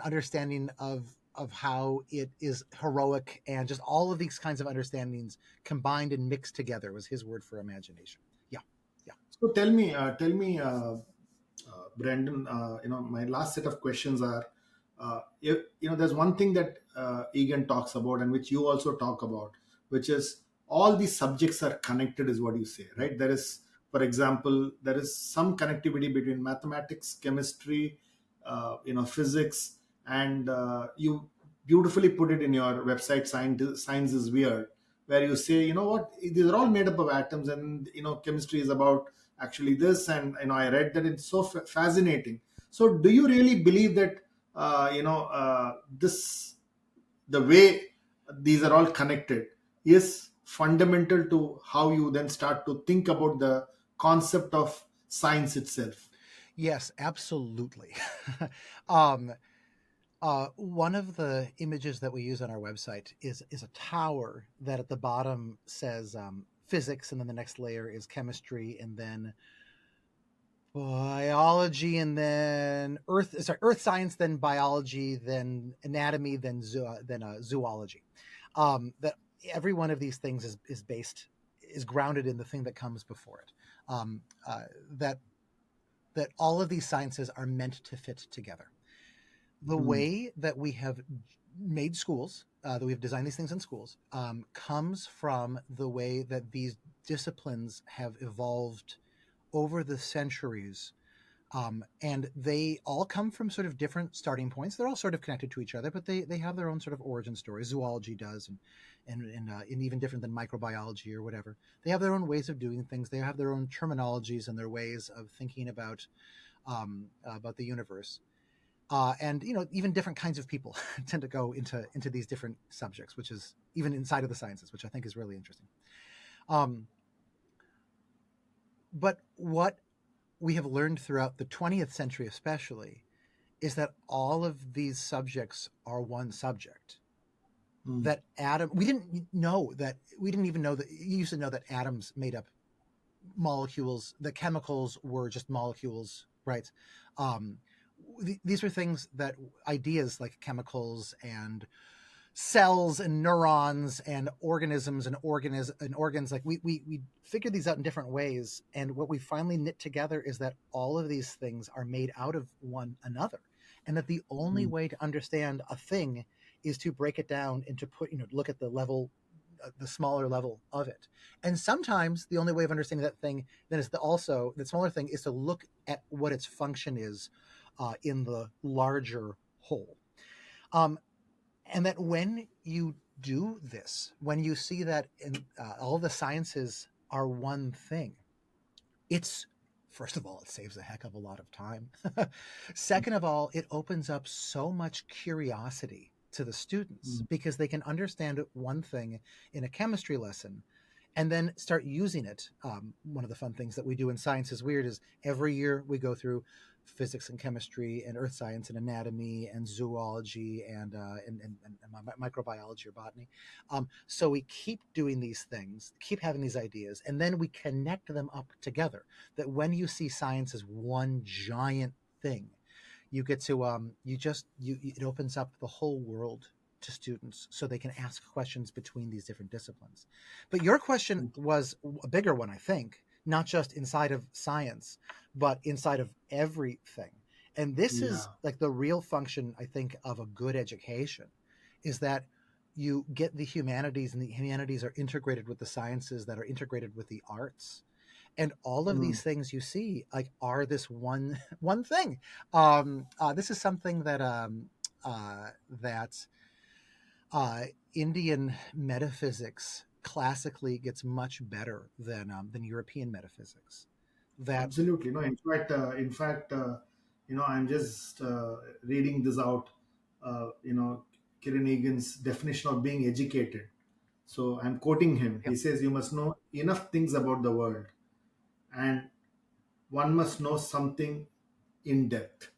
understanding of how it is heroic and just all of these kinds of understandings combined and mixed together was his word for imagination. Yeah, yeah, So tell me, Brandon. My last set of questions are, there's one thing that Egan talks about, and which you also talk about, which is all these subjects are connected, is what you say, yeah, right? There is, for example, there is some connectivity between mathematics, chemistry, physics, and you beautifully put it in your website, Science is Weird, where you say, you know what, these are all made up of atoms, and chemistry is about actually this, and I read that it's so fascinating. So do you really believe that this, the way these are all connected, is fundamental to how you then start to think about the concept of science itself? yes, absolutely. um One of the images that we use on our website is a tower that at the bottom says physics, and then the next layer is chemistry, and then biology, and then earth science, then biology, then anatomy, then zoology. That every one of these things is grounded in the thing that comes before it. Um, uh, that that all of these sciences are meant to fit together. The Hmm. way that we have made schools, that we've designed these things in schools, comes from the way that these disciplines have evolved over the centuries. And they all come from sort of different starting points. They're all sort of connected to each other, but they have their own sort of origin stories. Zoology does, and even different than microbiology or whatever. They have their own ways of doing things. They have their own terminologies and their ways of thinking about the universe, and even different kinds of people tend to go into these different subjects, which is even inside of the sciences, which I think is really interesting. um, but what we have learned throughout the 20th century especially is that all of these subjects are one subject. Hmm. That we didn't even know that you used to know that atoms made up molecules, that chemicals were just molecules, right? um, these are things that ideas like chemicals and cells and neurons and organisms and organs, like we figured these out in different ways, and what we finally knit together is that all of these things are made out of one another, and that the only Hmm. way to understand a thing is to break it down and to look at the level, the smaller level of it. And sometimes the only way of understanding that thing then is also the smaller thing is to look at what its function is in the larger whole. um, and that when you do this, when you see that all the sciences are one thing, it's, first of all, it saves a heck of a lot of time. Second of all, it opens up so much curiosity to the students Mm. because they can understand one thing in a chemistry lesson and then start using it. One of the fun things that we do in Science is Weird is every year we go through physics and chemistry and earth science and anatomy and zoology and microbiology or botany. So we keep doing these things, keep having these ideas, and then we connect them up together. That when you see science as one giant thing, you get to it opens up the whole world to students so they can ask questions between these different disciplines. But your question was a bigger one, I think, not just inside of science, but inside of everything. And this is Yeah. like the real function, I think, of a good education, is that you get the humanities, and the humanities are integrated with the sciences that are integrated with the arts, and all of Mm. these things you see like are this one one thing. This is something that uh, that uh, Indian metaphysics classically gets much better than European metaphysics. That Absolutely. No, I'm just reading this out. Kiran Egan's definition of being educated. So I'm quoting him. yeah, He says, "You must know enough things about the world, and one must know something in depth,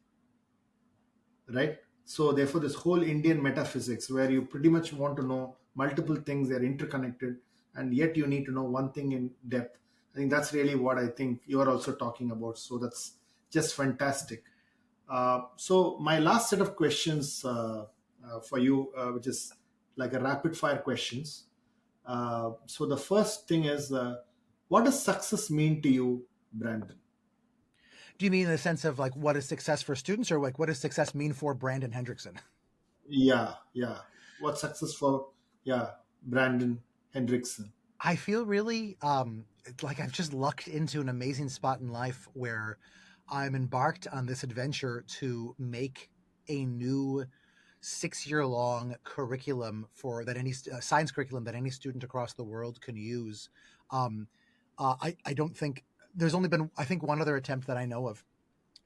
right?" So therefore, this whole Indian metaphysics, where you pretty much want to know multiple things, they're interconnected, and yet you need to know one thing in depth. I think that's really what I think you are also talking about. So that's just fantastic. So my last set of questions for you, which is like a rapid fire questions. So the first thing is, what does success mean to you, Brandon? do you mean in the sense of like what is success for students, or like what does success mean for Brandon Hendrickson? Yeah, yeah. What success for, yeah, Brandon Hendrickson? I feel really like I've just lucked into an amazing spot in life where I'm embarked on this adventure to make a new 6 year long curriculum for that any science curriculum that any student across the world can use. Um, I don't think there's only been, I think, one other attempt that I know of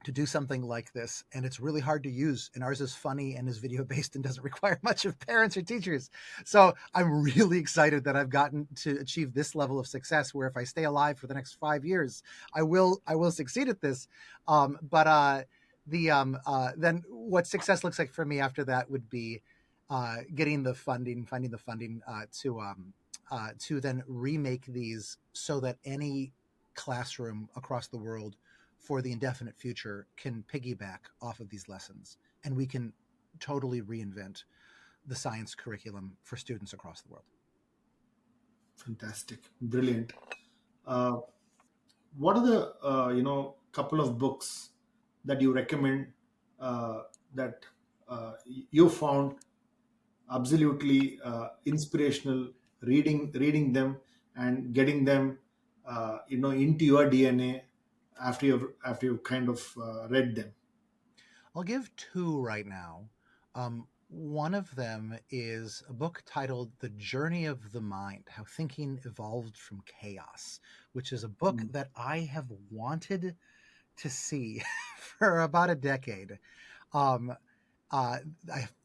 to do something like this, and it's really hard to use, and ours is funny and is video based and doesn't require much of parents or teachers. So I'm really excited that I've gotten to achieve this level of success, where if I stay alive for the next 5 years, I will succeed at this. But then what success looks like for me after that would be getting the funding, finding the funding to then remake these so that any classroom across the world for the indefinite future can piggyback off of these lessons, and we can totally reinvent the science curriculum for students across the world. Fantastic, brilliant. Uh, what are the couple of books that you recommend that you found absolutely inspirational, reading them and getting them into your DNA after you kind of read them? I'll give two right now. One of them is a book titled The Journey of the Mind: How Thinking Evolved from Chaos, which is a book Mm. that I have wanted to see for about a decade. Um, I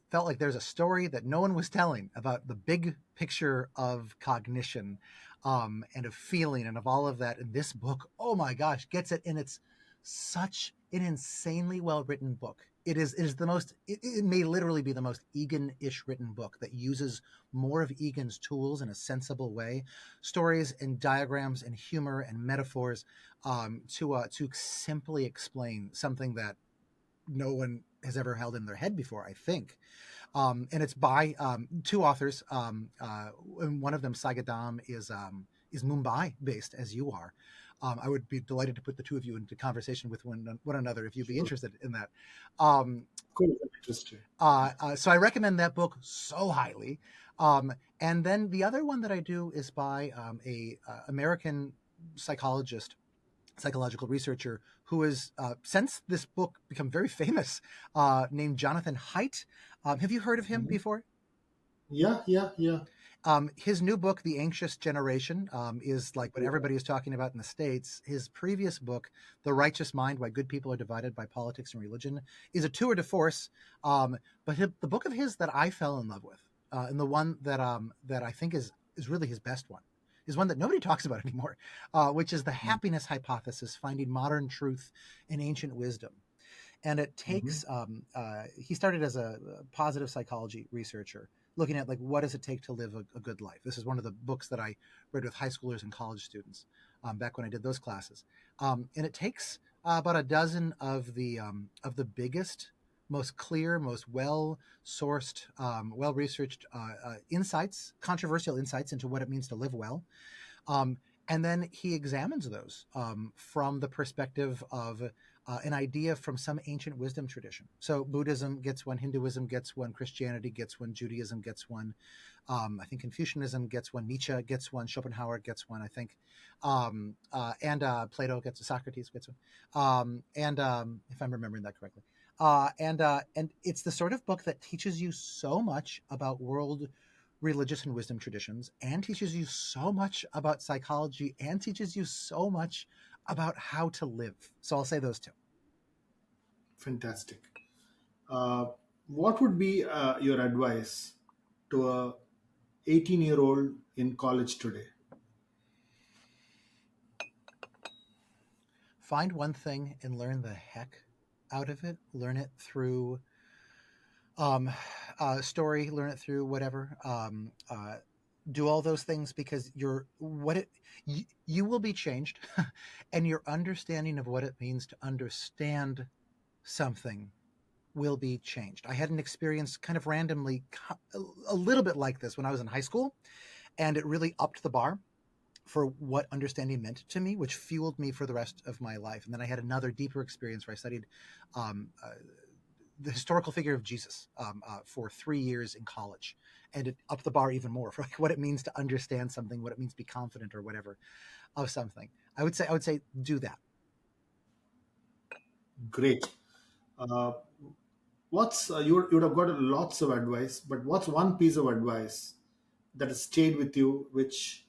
felt like there's a story that no one was telling about the big picture of cognition, and of feeling and of all of that. And this book, oh my gosh, gets it. And it's such an insanely well written book. It is the most, it may literally be the most Egan-ish written book that uses more of Egan's tools in a sensible way, stories and diagrams and humor and metaphors, to simply explain something that no one has ever held in their head before, I think. And it's by two authors. And one of them, Saigadam, is Mumbai based, as you are. I would be delighted to put the two of you into conversation with one another if you'd be Sure. interested in that. Um, Cool. Interesting. so I recommend that book so highly. And then the other one that I do is by a American psychologist, psychological researcher, who has since this book become very famous, named Jonathan Haidt. Have you heard of him Mhm. before? Yeah, yeah, yeah. His new book, The Anxious Generation, is like what everybody is talking about in the States. His previous book, The Righteous Mind: Why Good People Are Divided by Politics and Religion, is a tour de force. But the book of his that I fell in love with, and the one that I think is really his best one, is one that nobody talks about anymore, which is The Happiness Hypothesis: Finding Modern Truth in Ancient Wisdom. And it Mm-hmm. takes he started as a positive psychology researcher, looking at like what does it take to live a good life. This is one of the books that I read with high schoolers and college students, back when I did those classes. And it takes about a dozen of the biggest, most clear, most well sourced, well researched insights, controversial insights into what it means to live well. um, and then he examines those, from the perspective of an idea from some ancient wisdom tradition. So Buddhism gets one, Hinduism gets one, Christianity gets one, Judaism gets one. I think Confucianism gets one, Nietzsche gets one, Schopenhauer gets one, I think, and Plato gets, Socrates gets one, and if I'm remembering that correctly. And it's the sort of book that teaches you so much about world religious and wisdom traditions, and teaches you so much about psychology, and teaches you so much about how to live. So I'll say those two. Fantastic. Uh, what would be your advice to a 18-year-old in college today? Find one thing and learn the heck out of it. Learn it through um, story, learn it through whatever. Do all those things because you will be changed, and your understanding of what it means to understand something will be changed. I had an experience kind of randomly, a little bit like this when I was in high school, and it really upped the bar for what understanding meant to me, which fueled me for the rest of my life. And then I had another deeper experience where I studied um, the historical figure of Jesus, for 3 years in college, and it upped the bar even more for like what it means to understand something, what it means to be confident or whatever of something. I would say do that. Great. Uh, what's you would have got lots of advice, but what's one piece of advice that has stayed with you, which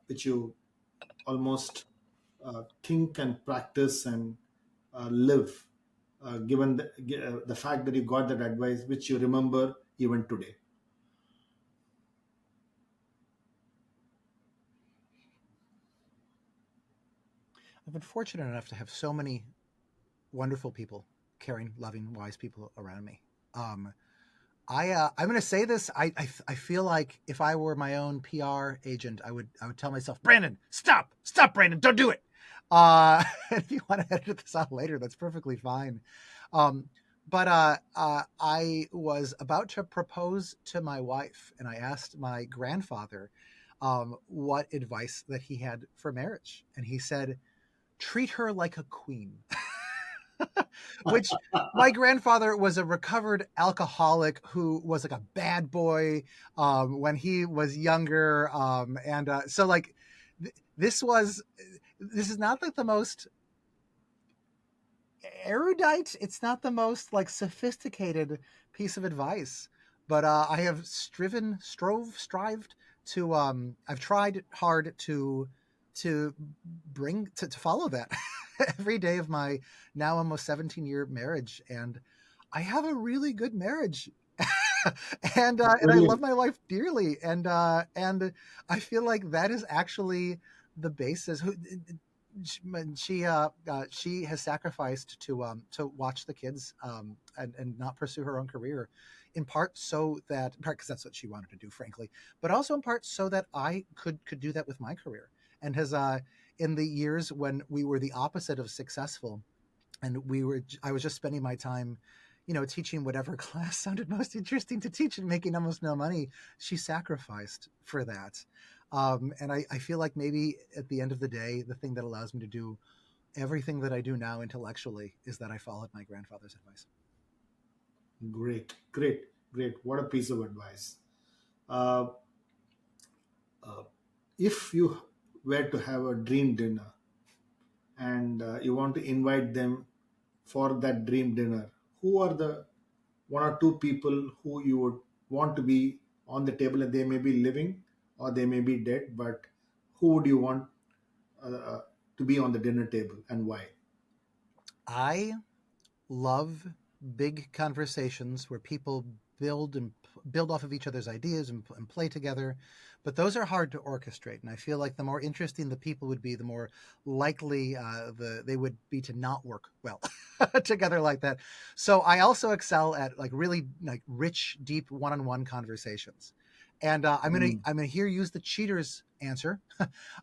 you almost think and practice and live, given the fact that you got that advice, which you remember even today? I've been fortunate enough to have so many wonderful people, caring, loving, wise people around me. Um, I'm going to say this. I feel like if I were my own PR agent, I would tell myself, Brandon, stop, Brandon, don't do it. If you want to edit this out later, that's perfectly fine. Um, but I was about to propose to my wife, and I asked my grandfather what advice that he had for marriage, and he said, treat her like a queen. Which, my grandfather was a recovered alcoholic who was like a bad boy when he was younger, and so like this was this is not like the most erudite, it's not the most like sophisticated piece of advice, but I have strived to I've tried hard to to follow that every day of my now almost 17-year marriage, and I have a really good marriage. And I love Brilliant. my wife dearly, and I feel like that is actually the basis. She has sacrificed to watch the kids, and not pursue her own career, in part because that's what she wanted to do, frankly, but also in part so that I could do that with my career, and has in the years when we were the opposite of successful, and I was just spending my time, teaching whatever class sounded most interesting to teach and making almost no money. She sacrificed for that. And I feel like maybe at the end of the day, the thing that allows me to do everything that I do now intellectually is that I followed my grandfather's advice. Great, great, great. What a piece of advice. Uh, uh, if you were to have a dream dinner and you want to invite them for that dream dinner, who are the one or two people who you would want to be on the table, and they may be living or they may be dead, but who would you want uh, to be on the dinner table, and why? I love big conversations where people build off of each other's ideas and play together, but those are hard to orchestrate. And I feel like the more interesting the people would be, the more likely they would be to not work well together like that. So I also excel at like really like rich, deep one-on-one conversations. And I'm gonna here use the cheater's answer.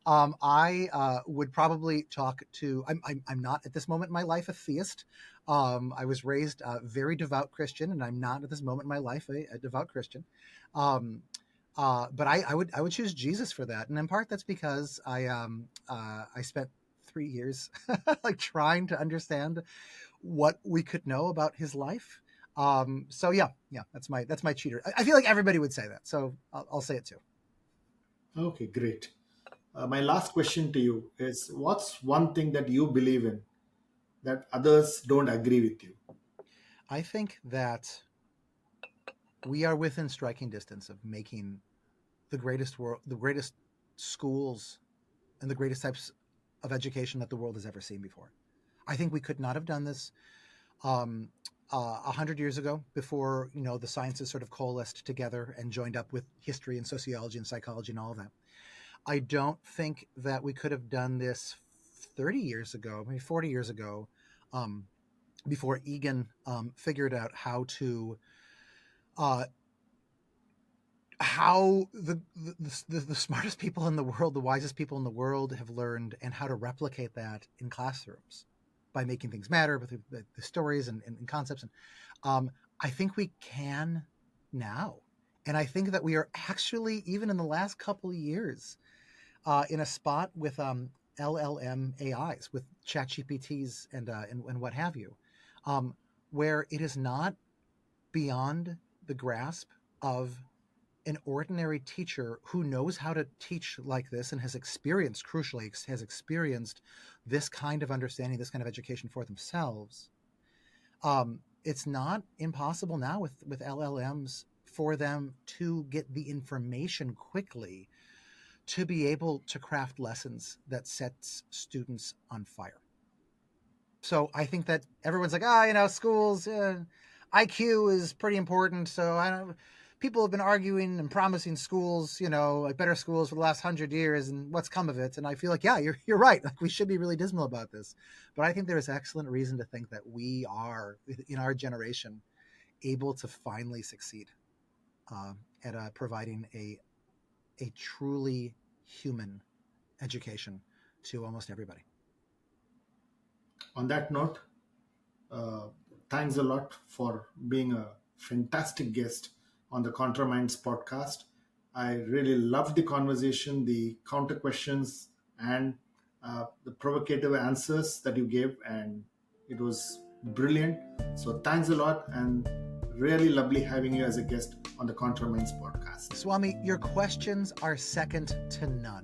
I would probably talk to. I'm not at this moment in my life a theist. I was raised a very devout Christian, and I'm not at this moment in my life a devout Christian. But I would choose Jesus for that, and in part that's because I spent 3 years like trying to understand what we could know about his life. So yeah, that's my cheater. I feel like everybody would say that, so I'll say it too. Okay, great. My last question to you is, what's one thing that you believe in that others don't agree with you? I think that we are within striking distance of making the greatest schools and the greatest types of education that the world has ever seen before. I think we could not have done this 100 years ago, before the sciences sort of coalesced together and joined up with history and sociology and psychology and all of that. I don't think that we could have done this 30 years ago, maybe 40 years ago, before Egan figured out how to how the smartest people in the world, the wisest people in the world, have learned, and how to replicate that in classrooms by making things matter with the stories and concepts. And I think we can now. And I think that we are actually, even in the last couple of years, in a spot with LLM AIs, with ChatGPTs and what have you, where it is not beyond the grasp of an ordinary teacher who knows how to teach like this and has experienced, crucially, has experienced this kind of understanding, this kind of education for themselves. It's not impossible now with LLMs for them to get the information quickly to be able to craft lessons that sets students on fire. So I think that everyone's like, schools, IQ is pretty important. So people have been arguing and promising schools, like better schools for the last 100 years, and what's come of it. And I feel like, yeah, you're right. Like, we should be really dismal about this. But I think there is excellent reason to think that we are, in our generation, able to finally succeed at providing a truly human education to almost everybody. On that note, thanks a lot for being a fantastic guest on the ContraMinds podcast. I really loved the conversation, the counter questions, and the provocative answers that you gave, and it was brilliant. So thanks a lot, and really lovely having you as a guest on the ContraMinds podcast. Swami, your questions are second to none.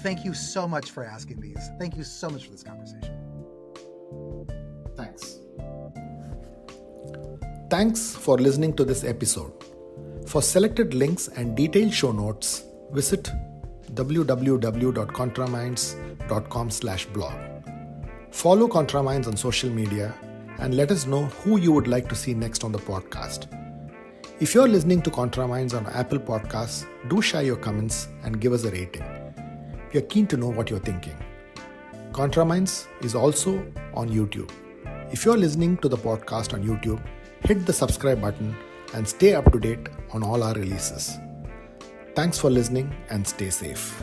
Thank you so much for asking these. Thank you so much for this conversation. Thanks. Thanks for listening to this episode. For selected links and detailed show notes, visit www.contraminds.com/blog. Follow ContraMinds on social media and let us know who you would like to see next on the podcast. If you're listening to ContraMinds on Apple Podcasts, do share your comments and give us a rating. We are keen to know what you're thinking. ContraMinds is also on YouTube. If you're listening to the podcast on YouTube, hit the subscribe button and stay up to date on all our releases. Thanks for listening and stay safe.